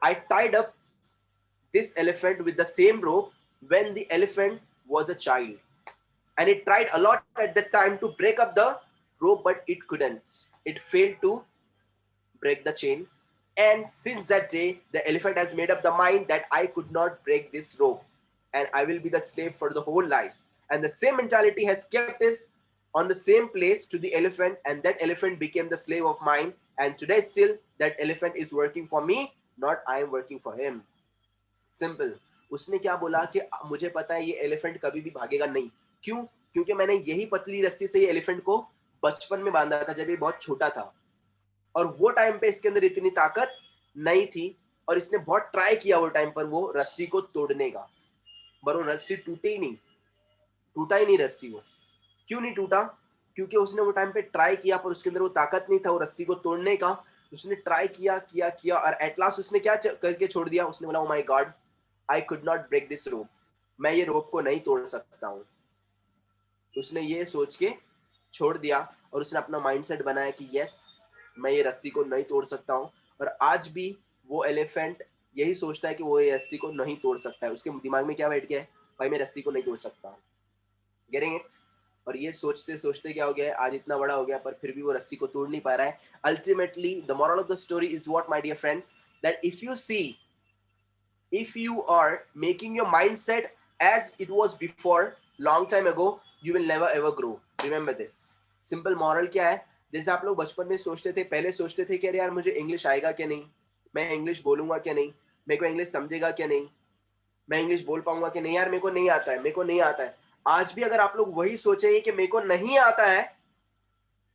I tied up this elephant with the same rope when the elephant was a child, and it tried a lot at the time to break up the rope, but it couldn't. It failed to break the chain, and since that day the elephant has made up the mind that I could not break this rope and I will be the slave for the whole life. And the same mentality has kept us on the same place to the elephant, and that elephant became the slave of mine, and today still that elephant is working for me, not I am working for him. Simple. उसने क्या बोला कि मुझे पता है ये elephant कभी भी भागेगा नहीं। क्यों? क्योंकि मैंने यही पतली रस्सी से ये एलिफेंट को बचपन में बांधा था जब ये बहुत छोटा था, और वो टाइम पे इसके अंदर इतनी ताकत नहीं थी और इसने बहुत ट्राई किया वो टाइम पर वो रस्सी को तोड़ने का, पर वो रस्सी टूटी ही नहीं, टूटा ही नहीं रस्सी। वो क्यों नहीं टूटा? क्योंकि उसने वो टाइम पे ट्राई किया पर उसके अंदर वो ताकत नहीं था वो रस्सी को तोड़ने का। उसने ट्राई किया किया किया और एट लास्ट उसने क्या करके छोड़ दिया? उसने बोला, oh my God, I could not break this rope, मैं ये रोप को नहीं तोड़ सकता हूँ। उसने ये सोच के छोड़ दिया और उसने अपना माइंडसेट बनाया कि यस, मैं ये रस्सी को नहीं तोड़ सकता हूँ। और आज भी वो एलिफेंट यही सोचता है कि वो ये रस्सी को नहीं तोड़ सकता है। उसके दिमाग में क्या बैठ गया है? भाई मैं रस्सी को नहीं तोड़ सकता। Getting it? और ये सोचते सोचते क्या हो गया है, आज इतना बड़ा हो गया पर फिर भी वो रस्सी को तोड़ नहीं पा रहा है। Ultimately the moral of the story is what my dear friends, that if you are making your mindset as it was before long time ago, you will never ever grow. Remember this. Simple moral क्या है? जैसे आप लोग बचपन में सोचते थे, पहले सोचते थे कि अरे यार मुझे इंग्लिश आएगा क्या नहीं, मैं इंग्लिश बोलूंगा क्या नहीं, मेरे को इंग्लिश समझेगा क्या नहीं, मैं इंग्लिश बोल पाऊंगा कि नहीं, यार मेरे को नहीं आता है, मेरे को नहीं आता है। आज भी अगर आप लोग वही सोचेंगे कि मेरे को नहीं आता है,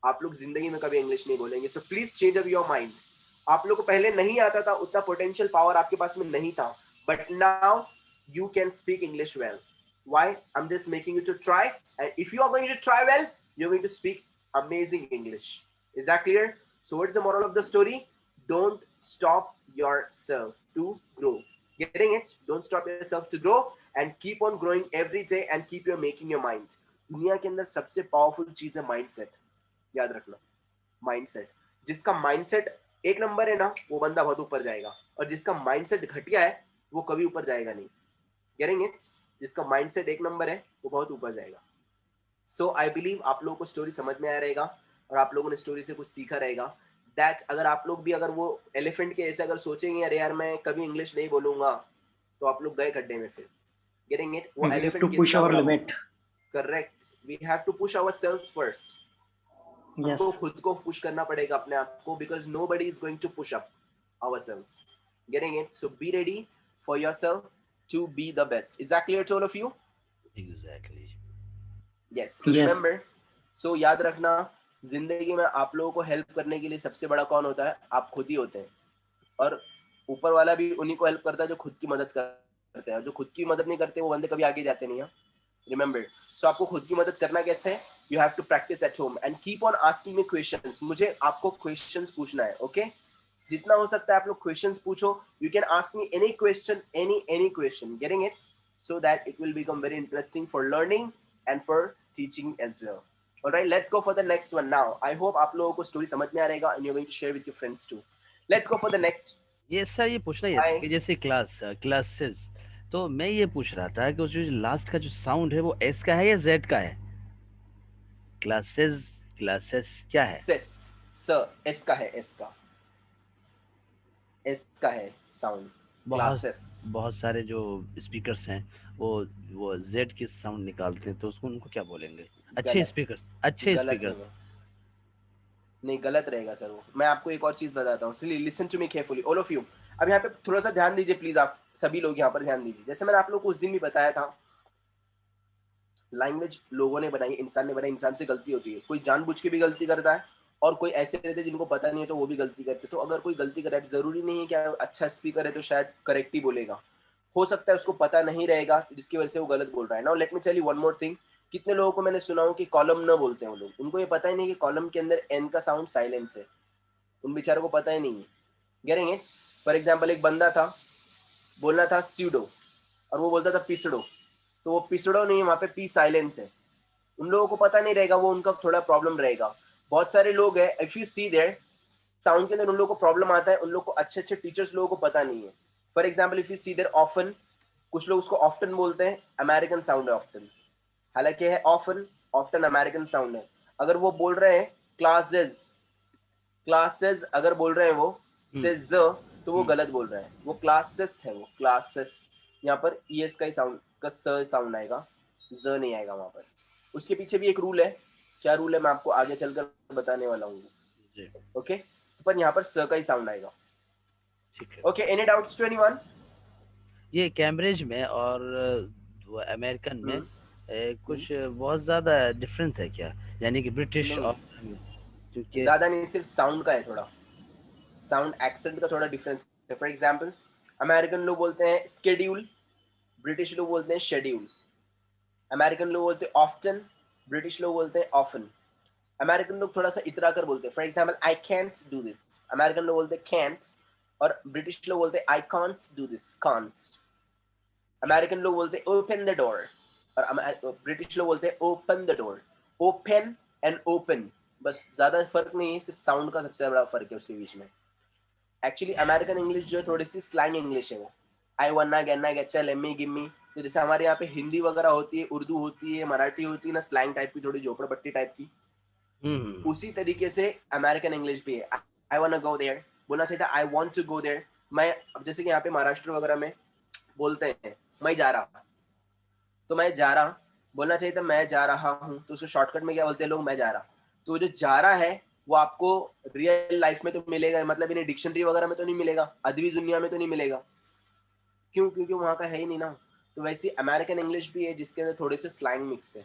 आप लोग जिंदगी में कभी इंग्लिश नहीं बोलेंगे। So please change up your mind. आप लोग को पहले नहीं आता था, उतना पोटेंशियल पावर आपके पास में नहीं था, but now you can speak English well. Why? I'm just making you to try, and if you are going to try well, you're going to speak amazing English. Is that clear? So what's the moral of the story? Don't stop yourself to grow. Getting it? Don't stop yourself to grow and keep on growing every day and keep your making your mind. दुनिया के अंदर सबसे powerful चीज है mindset. याद रखना, mindset. जिसका mindset एक नंबर है ना, वो बंदा बहुत ऊपर जाएगा, और जिसका माइंडसेट घटिया है वो कभी ऊपर जाएगा नहीं। Getting it? जिसका माइंडसेट एक नंबर है वो बहुत ऊपर जाएगा। सो आई बिलीव आप लोगों को स्टोरी समझ में आया रहेगा और आप लोगों ने स्टोरी से कुछ सीखा रहेगा। दैट अगर आप लोग भी अगर वो एलिफेंट के ऐसे अगर सोचेंगे अरे यार मैं कभी इंग्लिश नहीं बोलूंगा, तो आप लोग गए गड्ढे में फिर। Getting it? वो elephant push our limit. Correct, we have to push ourselves first. Yes. हमको खुद को पुश करना पड़ेगा अपने आप को, because nobody is going to push up ourselves. Getting it? So be ready for yourself to be the best. Is that clear to all of you? Exactly. Yes. So Yes. remember, so याद रखना, जिंदगी में आप लोगों को help करने के लिए सबसे बड़ा कौन होता है? आप खुद ही होते हैं, और ऊपर वाला भी उन्हीं को हेल्प करता है जो खुद की मदद करते हैं। जो खुद की मदद नहीं करते वो बंदे कभी आगे जाते नहीं हैं। रिमेंबर, सो आपको खुद की मदद करना कैसे है? You have to practice at home and keep on asking me questions. मुझे आपको क्वेश्चंस पूछना है, ओके? जितना हो सकता है आप लोग क्वेश्चंस पूछो। You can ask me any question, any question. Getting it? So that it will become very interesting for learning and for teaching as well. Alright, let's go for the next one now. I hope आप लोगों को story समझ में आ रहेगा and you are going to share with your friends too. Let's go for the next. ये sir ये पूछना ही है कि जैसे क्लासेस, तो मैं ये पूछ रहा था कि उस जो लास्ट का जो साउंड है वो एस का है या जेड का है? क्लासेस क्या है? सेस, सर, एस का है, एस का। एस का है साउंड, क्लासेस। बहुत सारे जो स्पीकर्स हैं वो जेड की साउंड निकालते हैं, तो उसको उनको क्या बोलेंगे? अच्छे गलत, अच्छे गलत है स्पीकर्स। वो, नहीं गलत रहेगा सर वो। मैं आपको एक और चीज बताता हूँ, listen to me carefully all of you. अब यहाँ पे थोड़ा सा ध्यान दीजिए प्लीज, आप सभी लोग यहाँ पर ध्यान दीजिए। जैसे मैंने आप लोग को उस दिन भी बताया था, लैंग्वेज लोगों ने बनाई, इंसान ने बनाई, इंसान से गलती होती है। कोई जानबूझ के भी गलती करता है और कोई ऐसे रहते हैं जिनको पता नहीं है तो वो भी गलती करते हैं। तो अगर कोई गलती करे, जरूरी नहीं है कि अच्छा स्पीकर है तो शायद करेक्ट ही बोलेगा, हो सकता है उसको पता नहीं रहेगा जिसकी वजह से वो गलत बोल रहा है। Now let me tell you one more thing. कितने लोगों को मैंने सुना हो कि कॉलम न बोलते हैं वो लोग, उनको ये पता ही नहीं कि कॉलम के अंदर एन का साउंड साइलेंस है, उन बेचारों को पता ही नहीं है। Getting it? फॉर एग्जाम्पल एक बंदा था, बोलना था सीडो और वो बोलता था पिसड़ो, तो वो पिसड़ो नहीं है, वहां पे पी साइलेंस है। उन लोगों को पता नहीं रहेगा, वो उनका थोड़ा प्रॉब्लम रहेगा। बहुत सारे लोग हैं, if you see there sound के अंदर उन लोगों को प्रॉब्लम आता है, उन लोगों को अच्छे अच्छे टीचर्स लोगों को पता नहीं है। For example if you see there often, कुछ लोग उसको ऑफ्टन बोलते हैं, अमेरिकन साउंड है ऑफ्टन, हालांकि है ऑफन, ऑफ्टन अमेरिकन साउंड है। अगर वो बोल रहे हैं क्लासेस, क्लासेस अगर बोल रहे हैं वो से ज, तो वो गलत बोल रहे हैं, वो क्लासेस है, वो क्लासेस। यहाँ पर ईएस का ही साउंड का स साउंड आएगा, ज नहीं आएगा वहां पर। उसके पीछे भी एक रूल है, क्या रूल है मैं आपको आगे चलकर बताने वाला हूँ। ओके, पर यहाँ पर स का ही साउंड आएगा। Okay, any doubts to anyone? ये कैम्ब्रिज में और वो अमेरिकन में कुछ बहुत ज्यादा डिफरेंस है क्या? यानी कि ब्रिटिश नहीं, और क्योंकि ज्यादा नहीं, सिर्फ साउंड का है, थोड़ा साउंड एक्सेंट का थोड़ा डिफरेंस है। फॉर एग्जाम्पल अमेरिकन लोग बोलते हैं स्केड्यूल, ब्रिटिश लोग बोलते हैं शेड्यूल। अमेरिकन लोग बोलते हैं ऑफ्टन, ब्रिटिश लोग बोलते हैं ऑफन। अमेरिकन लोग थोड़ा सा इतरा कर बोलते हैं। For example I can't do this, American लोग बोलते हैं कैंट, और ब्रिटिश लोग बोलते हैं I can't do this, can't. American लोग बोलते हैं ओपन द डोर, और ब्रिटिश लोग बोलते हैं open the door. Open and open, बस ज्यादा फर्क नहीं है, सिर्फ साउंड का सबसे बड़ा फर्क है उसके बीच में। एक्चुअली अमेरिकन इंग्लिश जो है थोड़ी सी स्लैंग इंग्लिश है वो, आई वन्ना गन्ना गच्चा लेम्मी गिम्मी। तो जैसे हमारे यहाँ पे हिंदी वगैरह होती है, उर्दू होती है, मराठी होती है ना, स्लैंग टाइप की, थोड़ी झोपड़पट्टी टाइप की, उसी तरीके से अमेरिकन इंग्लिश भी है। I want to go there बोलना चाहिए था I want to go there. मैं, अब जैसे कि यहाँ पे महाराष्ट्र वगैरह में बोलते हैं मैं जा रहा, तो मैं जा रहा बोलना चाहिए था मैं जा रहा हूँ, तो उसको शॉर्टकट में क्या बोलते हैं लोग, मैं जा रहा। तो जो जा रहा है वो आपको रियल लाइफ में तो मिलेगा, मतलब इन्हें डिक्शनरी वगैरह में तो नहीं मिलेगा, अदबी दुनिया में तो नहीं मिलेगा। क्यों? क्योंकि वहाँ का है ही नहीं ना। तो वैसे अमेरिकन इंग्लिश भी है जिसके अंदर थोड़े से स्लैंग मिक्स है,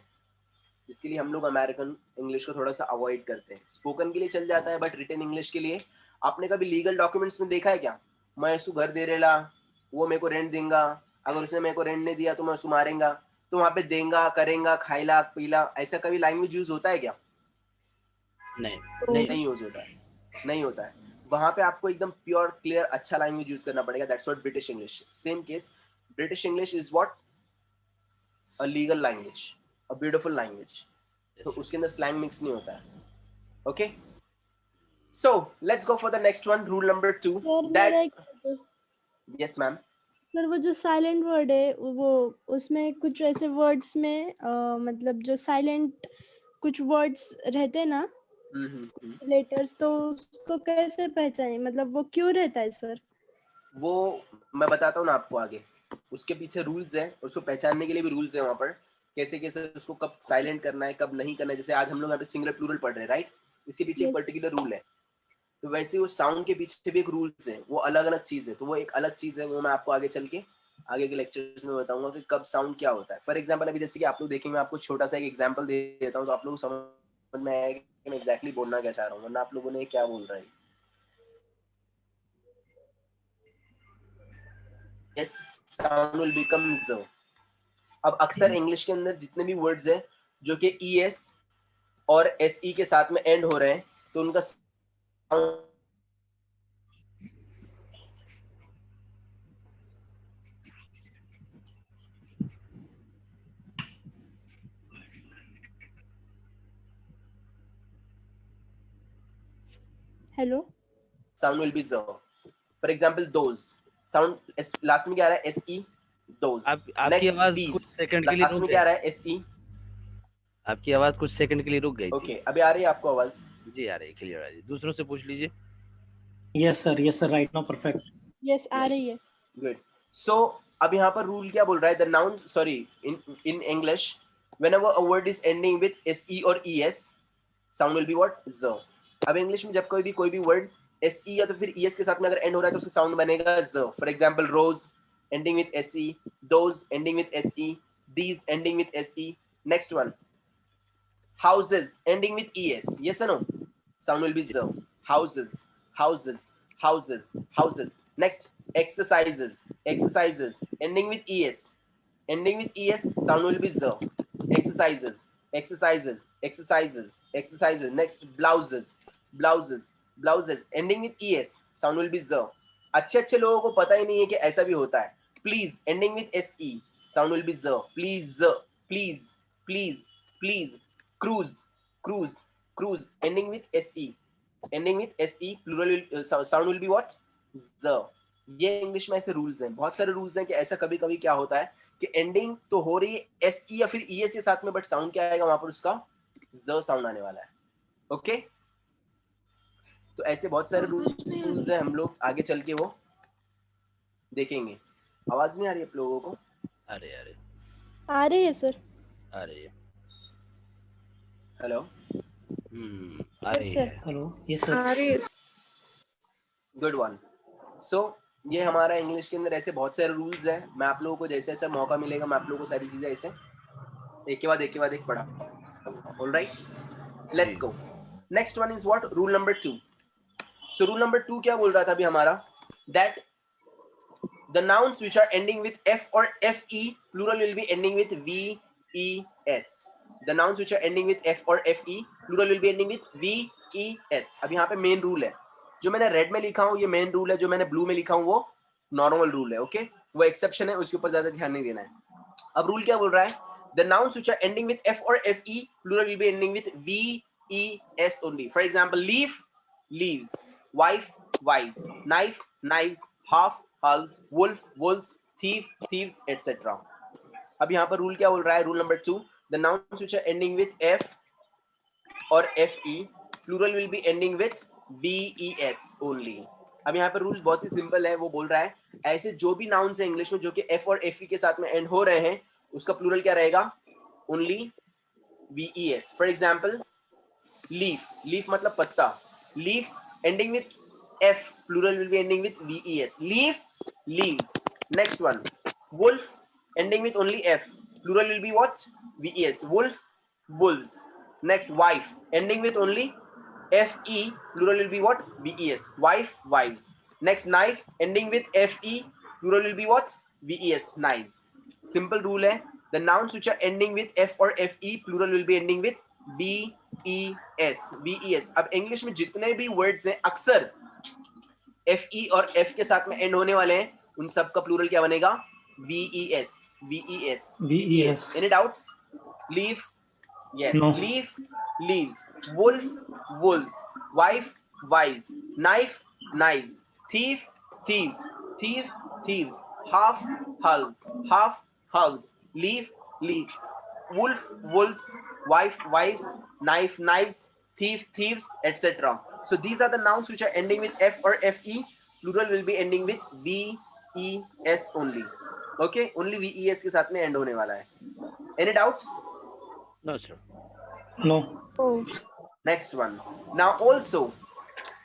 जिसके लिए हम लोग अमेरिकन इंग्लिश को थोड़ा सा अवॉइड करते हैं। स्पोकन के लिए चल जाता है, बट रिटन इंग्लिश के लिए आपने कभी लीगल डॉक्यूमेंट्स में देखा है क्या, मैं उसको घर दे रेला, वो मेरे को रेंट देंगा, अगर उसने मेरे को रेंट नहीं दिया तो मैं उसको मारेंगा, तो वहां पे देंगा, करेंगा, खाइला पीला, ऐसा कभी लैंग्वेज यूज होता है क्या? नहीं यूज होता है, नहीं होता है। वहां पे आपको एकदम प्योर क्लियर अच्छा लैंग्वेज यूज करना पड़ेगा। That's what British English. Same case, British English is what a legal language, a beautiful language. तो उसके अंदर स्लैंग मिक्स नहीं होता है। Okay, so let's go for the next one, rule number 2। Yes ma'am. Sir वो जो silent word है वो उसमें कुछ ऐसे वर्ड्स में मतलब जो साइलेंट कुछ वर्ड्स रहते हैं ना लेटर्स, तो उसको कैसे पहचाने, मतलब वो क्यों रहता है सर? वो मैं बताता हूँ ना आपको आगे, उसके पीछे रूल्स हैं, उसको पहचानने के लिए भी रूल्स हैं वहाँ पर, कैसे कैसे उसको कब साइलेंट करना है कब नहीं करना है। जैसे आज हम लोग यहाँ पे सिंगुलर प्लूरल पढ़ रहे हैं, राइट? इसके पीछे एक पर्टिकुलर रूल है। तो वैसे वो साउंड के पीछे भी एक रूल्स है, वो अलग अलग चीज है। तो वो एक अलग चीज है, वो मैं आपको आगे चल के आगे के लेक्चर्स में बताऊंगा कि कब साउंड क्या होता है। फॉर एग्जाम्पल अभी जैसे कि आप लोग देखेंगे, मैं आपको छोटा सा एक एग्जाम्पल दे देता हूँ तो आप लोग समझ में आएगा कि मैं एग्जैक्टली बोलना क्या चाह रहा हूँ, वरना आप लोगों ने क्या बोल रहा है। यस, साउंड विल बिकम ज। अब अक्सर इंग्लिश के अंदर जितने भी वर्ड्स हैं जो कि ES और SE के साथ में एंड हो रहे हैं, तो उनका sound hello, sound will be ज। For example those, sound last में क्या आ रहा है? SE, those. आपकी आवाज कुछ सेकंड के लिए लास्ट रुक में गई। क्या आ रहा है? SE। आपकी आवाज कुछ सेकंड के लिए रुक गई थी। ओके, अभी आ रही है आपको आवाज? जी आ रही है, क्लियर आ रही है। दूसरों से पूछ लीजिए। Yes sir, right now perfect. Yes आ रही है. गुड. सो अब यहाँ पर रूल क्या बोल रहा है? The noun, sorry, in English whenever a word is ending with se or es, sound will be what? z. अब इंग्लिश में जब कोई भी वर्ड se या तो फिर es के साथ में अगर एंड हो रहा है तो उसका साउंड बनेगा z. For example rose ending with se, those ending with se, these ending with se. Next one, houses ending with es, yes or no? Sound will be z. Houses, houses, houses, houses. Next, exercises, exercises ending with es, ending with es, sound will be z. Exercises, exercises, exercises, exercises. Next, blouses, blouses, blouses ending with es, sound will be z. अच्छे लोगों को पता ही नहीं है कि ऐसा भी होता है. Please ending with se, sound will be z. Please, please, please, please. Cruise, cruise, cruise ending with se, ending with se, plural sound will be what? Z. ये इंग्लिश में ऐसे रूल्स हैं, बहुत सारे रूल्स हैं कि ऐसा कभी कभी क्या होता है कि एंडिंग तो हो रही है se या फिर es के साथ में, बट साउंड क्या आएगा वहां पर? उसका z साउंड आने वाला है. ओके, तो ऐसे बहुत सारे रूल्स हैं, हम लोग आगे चल के वो देखेंगे. आवाज नहीं आ रही आप लोगों को? अरे अरे आ रही है सर. अरे हेलो, आ रही है. Hello yes sir. अरे गुड वन. सो ये हमारा इंग्लिश के अंदर ऐसे बहुत सारे रूल्स हैं. मैं आप लोगों को जैसे जैसे मौका मिलेगा मैं आप लोगों को सारी चीजें ऐसे एक के बाद एक पढ़ा. Alright, let's go. Next one is what? Rule number 2. So rule number 2 क्या बोल रहा था अभी हमारा? That the nouns which are ending with f or fe, plural will be ending with ves. The nouns which are ending with f or fe, plural will be ending with ves. अब यहाँ पे main rule है, जो मैंने red में लिखा हूँ ये मेन रूल है, जो मैंने ब्लू में लिखा हूँ वो नॉर्मल रूल है. ओके, वो एक्सेप्शन है, उसके ऊपर ज्यादा ध्यान नहीं देना है. अब रूल क्या बोल रहा है? The nouns which are ending with f or fe, plural will be ending with ves only. For example, leaf, leaves, wife, wives, knife, knives, half, hulls, wolf, wolves, thief, thieves, etc. अब यहाँ पर rule क्या बोल रहा है? Rule number 2, the nouns which are ending with f or fe, plural will be ending with ves only. अब यहाँ पर रूल बहुत ही सिंपल है, वो बोल रहा है ऐसे जो भी नाउन्स है इंग्लिश में जो कि f और fe के साथ में एंड हो रहे हैं उसका प्लूरल क्या रहेगा? Only ves. For example, leaf, leaf मतलब पत्ता, leaf ending with f, plural will be ending with ves. Leaf, leaves. Next one, wolf ending with only f, plural will be what? Ves. Wolf, wolves. Next, wife ending with only fe, plural will be what? Ves. Wife, wives. Next, knife ending with fe, plural will be what? Ves. Knives. Simple rule है, the nouns which are ending with f or fe, plural will be ending with ves. ves. अब English में जितने भी words हैं अक्सर fe और f के साथ में एंड होने वाले हैं, उन सब का प्लूरल क्या बनेगा? ves. ves. ves. Any doubts? Leaf, yes. No. Leaf, leaves. Wolf, wolves. Wife, wives. Knife, knives. Thief, thieves. Thief, thieves. Half, hulls. Half, hulls. Leaf, leaves. Wolf, wolves. Wife, wives. Knife, knives. Thief, thieves, etc. So these are the nouns which are ending with f or fe. Plural will be ending with ves only. Okay, only ves के साथ में end होने वाला है. Any doubts? No sir. No. Oh. Next one. Now also,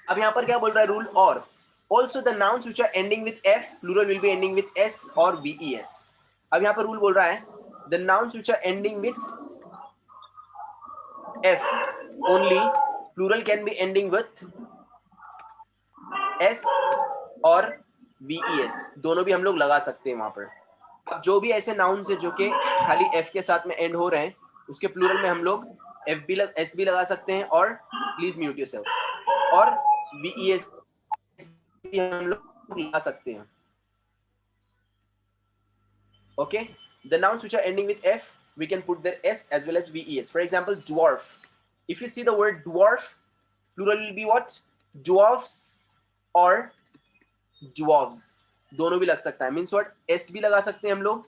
अब यहाँ पर क्या बोल रहा है रूल? और also the nouns which are ending with f, plural will be ending with s or ves. अब यहाँ पर रूल बोल रहा है the nouns which are ending with f only, plural can be ending with s और ves. दोनों भी हम लोग लगा सकते हैं वहां पर. अब जो भी ऐसे नाउन्स है जो कि खाली f के साथ में एंड हो रहे हैं उसके प्लूरल में हम लोग s भी लगा सकते हैं और प्लीज म्यूट योरसेल्फ, और ves भी हम लोग लगा सकते हैं. Okay, the nouns which are ending with f, we can put their s as well as ves. For example, dwarf. If you see the word dwarf, plural will be what? Dwarfs or dwarves. दोनों भी लग सकता है. Means what? s भी लगा सकते हैं हम लोग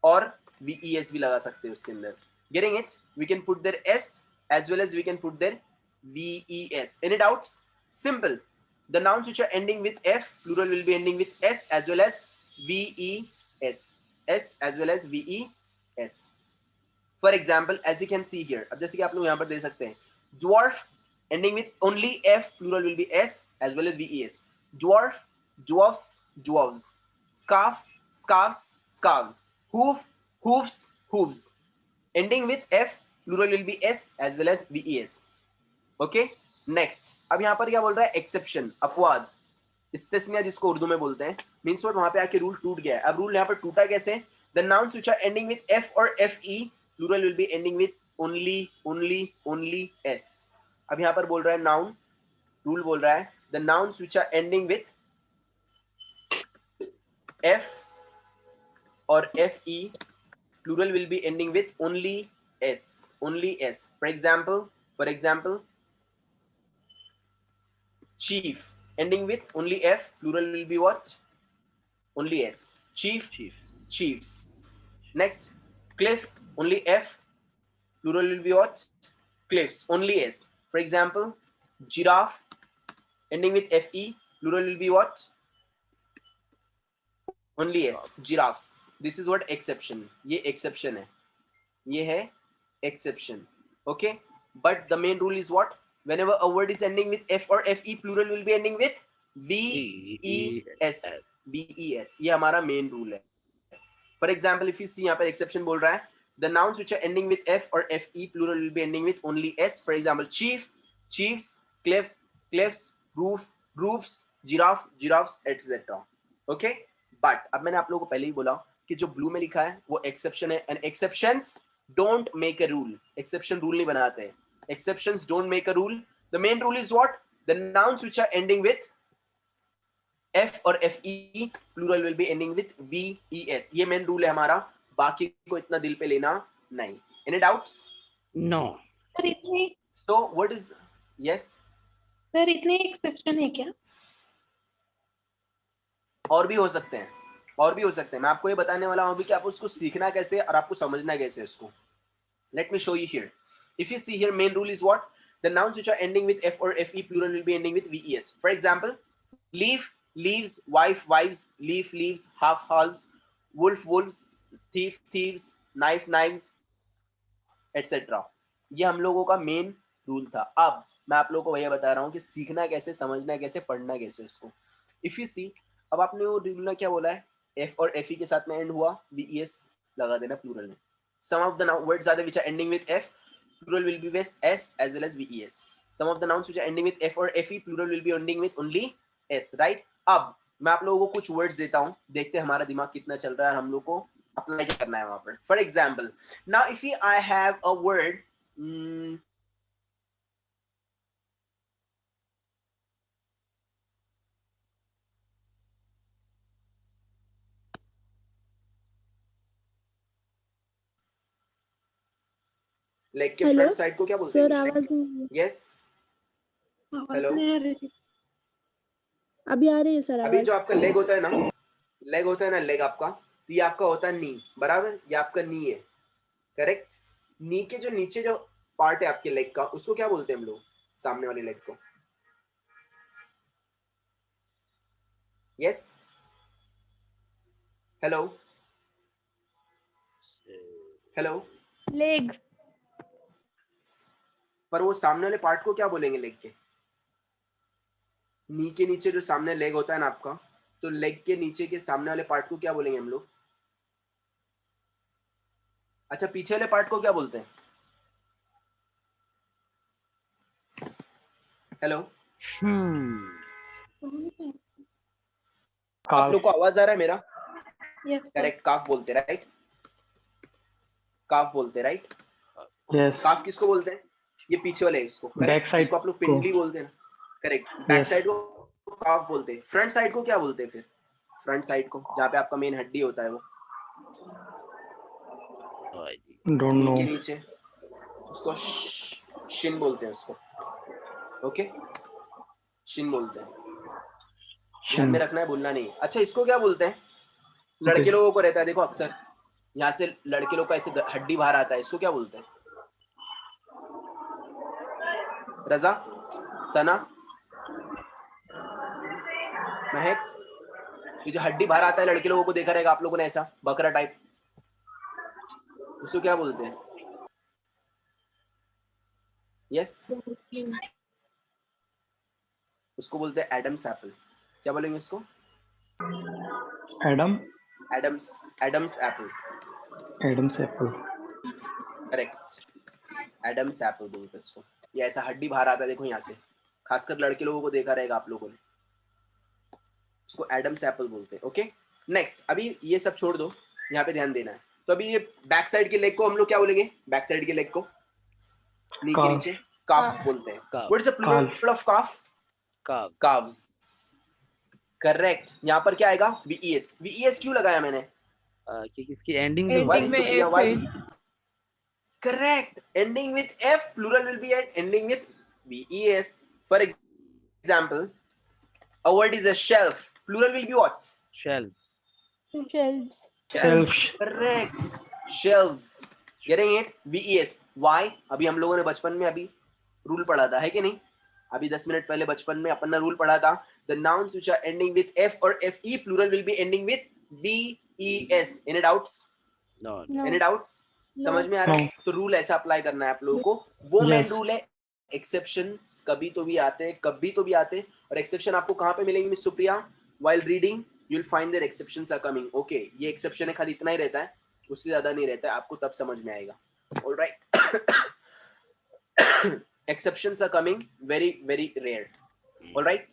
और ves भी लगा सकते हैं उसके अंदर. Getting it? We can put their s as well as we can put their ves. Any doubts? Simple. The nouns which are ending with F, plural will be ending with S as well as VES. S as well as VES. For example, as you can see here, अब जैसे कि आप लोग यहाँ पर देख सकते हैं, dwarf ending with only F, plural will be S as well as VES. Dwarf, dwarfs, dwarves. Scarf, scarves, scarves. Hoof, hoofs, hooves. Ending with F, plural will be S as well as VES. Okay, next. अब यहाँ पर क्या बोल रहा है? Exception, अपवाद, इस्तिस्ना जिसको उर्दू में बोलते हैं, मीन्स व्हाट, वहां पे आके रूल टूट गया है. अब रूल यहाँ पर टूटा कैसे? The nouns which are ending with F और F E, plural will be ending with only only only S. अब यहाँ पर बोल रहा है नाउन, रूल बोल रहा है the nouns which are ending with F और F E, plural will be ending with only S, only S. For example chief ending with only F, plural will be what? Only S. Chief, chiefs. Next, cliff, only F, plural will be what? Cliffs, only S. For example, giraffe ending with FE, plural will be what? Only S. Giraffes. This is what exception. ये exception है. ये है exception. Okay? But the main rule is what? Whenever a word is ending with F or FE, plural will be ending with VES. VES. ये हमारा main rule है. For example, if you see यहाँ पर exception बोल रहा है, the nouns which are ending with F or FE, plural will be ending with only S. For example, chief, chiefs, cliff, cliffs, roof, roofs, giraffe, giraffes, etc. Okay? But अब मैंने आप लोगों को पहले ही बोला कि जो blue में लिखा है वो exception है, and exceptions don't make a rule. Exception rule नहीं बनाते हैं. Exceptions don't make a rule. The main rule is what? The nouns which are ending with F or FE, plural will be ending with VES. ये main rule है हमारा, बाकी को इतना दिल पे लेना नहीं. Any doubts? No. सर इतने So what is, yes? Sir इतने एक्सेप्शन है क्या? और भी हो सकते हैं, और भी हो सकते हैं. मैं आपको ये बताने वाला हूँ अभी कि आप उसको सीखना कैसे और आपको समझना कैसे उसको. Let me show you here. If you see here, main rule is what? The nouns which are ending with F or FE, plural will be ending with VES. For example, leaf, leaves, wife, wives, leaf, leaves, half, halves, wolf, wolves, thief, thieves, knife, knives, etc. ये हम लोगों का main rule था. अब मैं आप लोगों को वही बता रहा हूँ कि सीखना कैसे, समझना कैसे, पढ़ना कैसे उसको. इफ यू सी, अब आपने वो रूल क्या बोला है? F और FE के साथ में एंड हुआ, VES लगा देना प्लूरल में. Some of the words are there which are ending with F, plural will be with S as well as VES. Some of the nouns which are ending with F or FE, plural will be ending with only S, right? अब मैं आप लोगों को कुछ words देता हूँ, देखते हैं हमारा दिमाग कितना चल रहा है, हम लोग को अप्लाई क्या करना है वहां पर. For example, now if I have a word, leg के फ्रंट साइड को क्या बोलते हैं? सर आवाज नहीं यस, हेलो, नहीं आ रही थी. अभी आ रही है सर अभी आवाज. जो आपका लेग होता है ना, लेग होता है ना, लेग आपका, तो ये आपका होता है नी, बराबर, ये आपका नी है, करेक्ट. नी के जो नीचे जो पार्ट है आपके लेग का, उसको क्या बोलते हैं हम लोग? सामने वाले लेग को. Yes, hello, hello, leg. पर वो सामने वाले पार्ट को क्या बोलेंगे? लेग के नी के नीचे जो सामने लेग होता है ना आपका, तो लेग के नीचे के सामने वाले पार्ट को क्या बोलेंगे हम लोग? अच्छा, पीछे वाले पार्ट को क्या बोलते हैं? हेलो, आप लोग को आवाज आ रहा है मेरा? यस करेक्ट, काफ बोलते, राइट? काफ बोलते, राइट? Yes. काफ किसको बोलते हैं? ये पीछे वाले इसको, Back side इसको आप लोग पिंडली बोलते हैं ना, करेक्ट. बैक साइड को काफ बोलते हैं. फ्रंट साइड को क्या बोलते हैं फिर? फ्रंट साइड को जहाँ पे आपका मेन हड्डी होता है वो, Don't know. के नीचे, उसको शिन बोलते हैं उसको. ओके, शिन बोलते हैं. ध्यान में रखना है, भूलना नहीं. अच्छा, इसको क्या बोलते हैं? लड़के लोगों को रहता है, देखो अक्सर यहाँ से लड़के लोग का ऐसे हड्डी बाहर आता है, इसको क्या बोलते हैं? रजा, सना, महक, ये जो हड्डी बाहर आता है लड़के लोगों को देखा रहेगा आप लोगों ने, ऐसा बकरा टाइप, उसको क्या बोलते हैं? यस, उसको बोलते हैं एडम्स एप्पल। क्या बोलेंगे उसको? Adam Adam's apple. Adam's apple. Correct, Adam's apple बोलते हैं इसको। ये ऐसा हड्डी बाहर आता है देखो यहाँ से, खासकर लड़के लोगों को देखा रहेगा आप लोगों ने, उसको एडम्स एप्पल बोलते हैं। ओके, नेक्स्ट, अभी ये सब छोड़ दो, यहाँ पे ध्यान देना है। तो अभी ये बैक साइड के लेग को हम लोग क्या बोलेंगे? बैक साइड के लेग को नी के नीचे काफ बोलते हैं। What is the plural of calf? calves। Correct, यहाँ पर क्या आएगा? ves। ves क्यों लगाया मैंने? क्योंकि इसकी एंडिंग Ending में F है। Correct, ending with f, plural will be at ending with ves। For example, a word is a shelf, plural will be what? shells। shelves। Correct, shelves। Getting it? ves। why? अभी हम लोगों ने बचपन में अभी rule पढ़ा था, है कि नहीं? अभी 10 मिनट पहले बचपन में अपन ने रूल पढ़ा था, the nouns which are ending with f or fe, plural will be ending with ves। Any doubts? No। Any doubts? समझ में आ रहा है? तो रूल ऐसा अप्लाई करना है आप लोगों को, वो मेन रूल है। एक्सेप्शंस कभी तो भी आते, कभी तो भी आते, और एक्सेप्शन आपको कहाँ पे मिलेंगे miss Supriya? While reading you will find there exceptions are coming. Okay, ये एक्सेप्शन है, खाली इतना ही रहता है, उससे ज्यादा नहीं रहता है, आपको तब समझ में आएगा। Alright, exceptions are coming very very rare. Alright,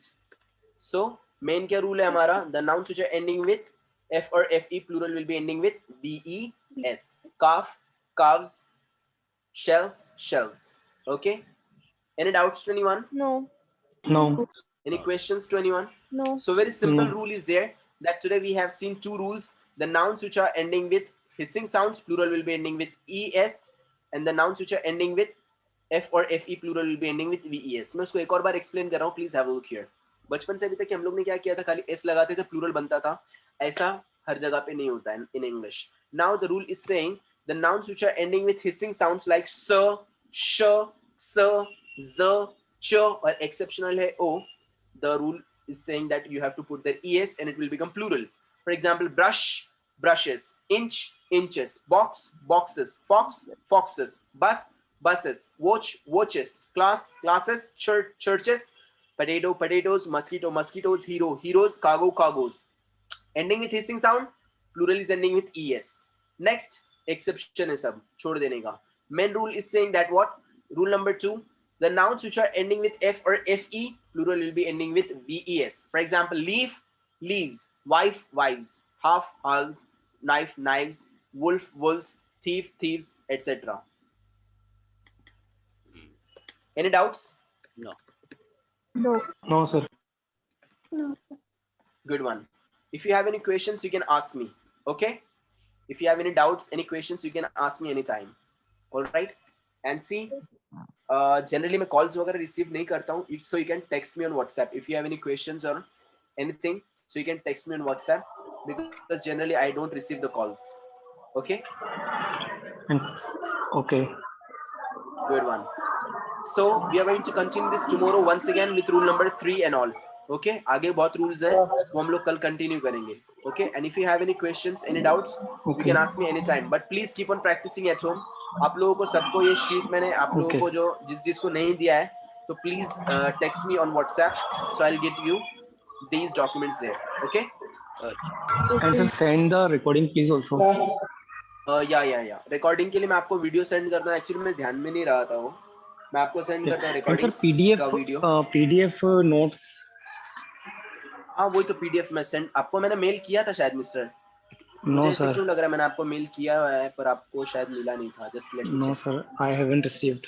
so main क्या रूल है हमारा? The nouns which are ending with f or fe, plural will be ending with ves। calf, calves, shell, shells। Okay, any doubts to anyone? No. Any questions to anyone? No. So very simple No. rule is there, that today we have seen two rules. The nouns which are ending with hissing sounds, plural will be ending with es, and the nouns which are ending with f or fe, plural will be ending with ves। मैं उसको एक और बार explain कर रहा हूँ, please have a look here। बचपन से अभी तक हम लोग ने क्या किया था? खाली s लगाते थे, प्लूरल बनता था। ऐसा हर जगह पे नहीं होता है in English। Now the rule is saying the nouns which are ending with hissing sounds like s, sh, s, z, ch, or exceptional है o, the rule is saying that you have to put their es and it will become plural। For example, brush, brushes, inch, inches, box, boxes, fox, foxes, bus, buses, watch, watches, class, classes, church, churches, potato, potatoes, mosquito, mosquitoes, hero, heroes, cargo, cargos। Ending with hissing sound, plural is ending with es। Next, exception है सब छोड़ देने का। Main rule is saying that what? Rule number 2, the nouns which are ending with f or fe, plural will be ending with ves। For example, leaf, leaves, wife, wives, half, halves, knife, knives, wolf, wolves, thief, thieves, etc। Any doubts? No। No sir। Good one। If you have any questions, you can ask me. Okay? If you have any doubts, any questions, you can ask me anytime। All right? And see, generally मैं calls वगैरह receive नहीं करता हूँ, so you can text me on WhatsApp if you have any questions or anything. So you can text me on WhatsApp because generally I don't receive the calls। Okay? Okay। Good one। So we are going to continue this tomorrow once again with rule number 3 and all। Okay? आगे बहुत rules है, वो हम लोग कल continue करेंगे। Okay? And if you have any questions, any doubts, you can ask me anytime। But please keep on practicing at home। आप लोगों को सबको ये sheet मैंने आप लोगों को जो जिसको नहीं दिया है, तो please text me on WhatsApp, so I'll get you these documents there। Okay? And sir, send the recording please also। या रिकॉर्डिंग के लिए मैं आपको वीडियो सेंड करता हूँ। एक्चुअली मेरे ध्यान में नहीं रहा था वो, मैं आपको सेंड करता हूँ And रिकॉर्डिंग sir, PDF का वीडियो। PDF notes। हाँ वही तो पीडीएफ में सेंड आपको मैंने मेल किया था शायद मिस्टर। No मुझे ऐसे sir। क्यों लग रहा है मैंने आपको मेल किया है पर आपको शायद मिला नहीं था। Just let me No check. sir, I haven't received।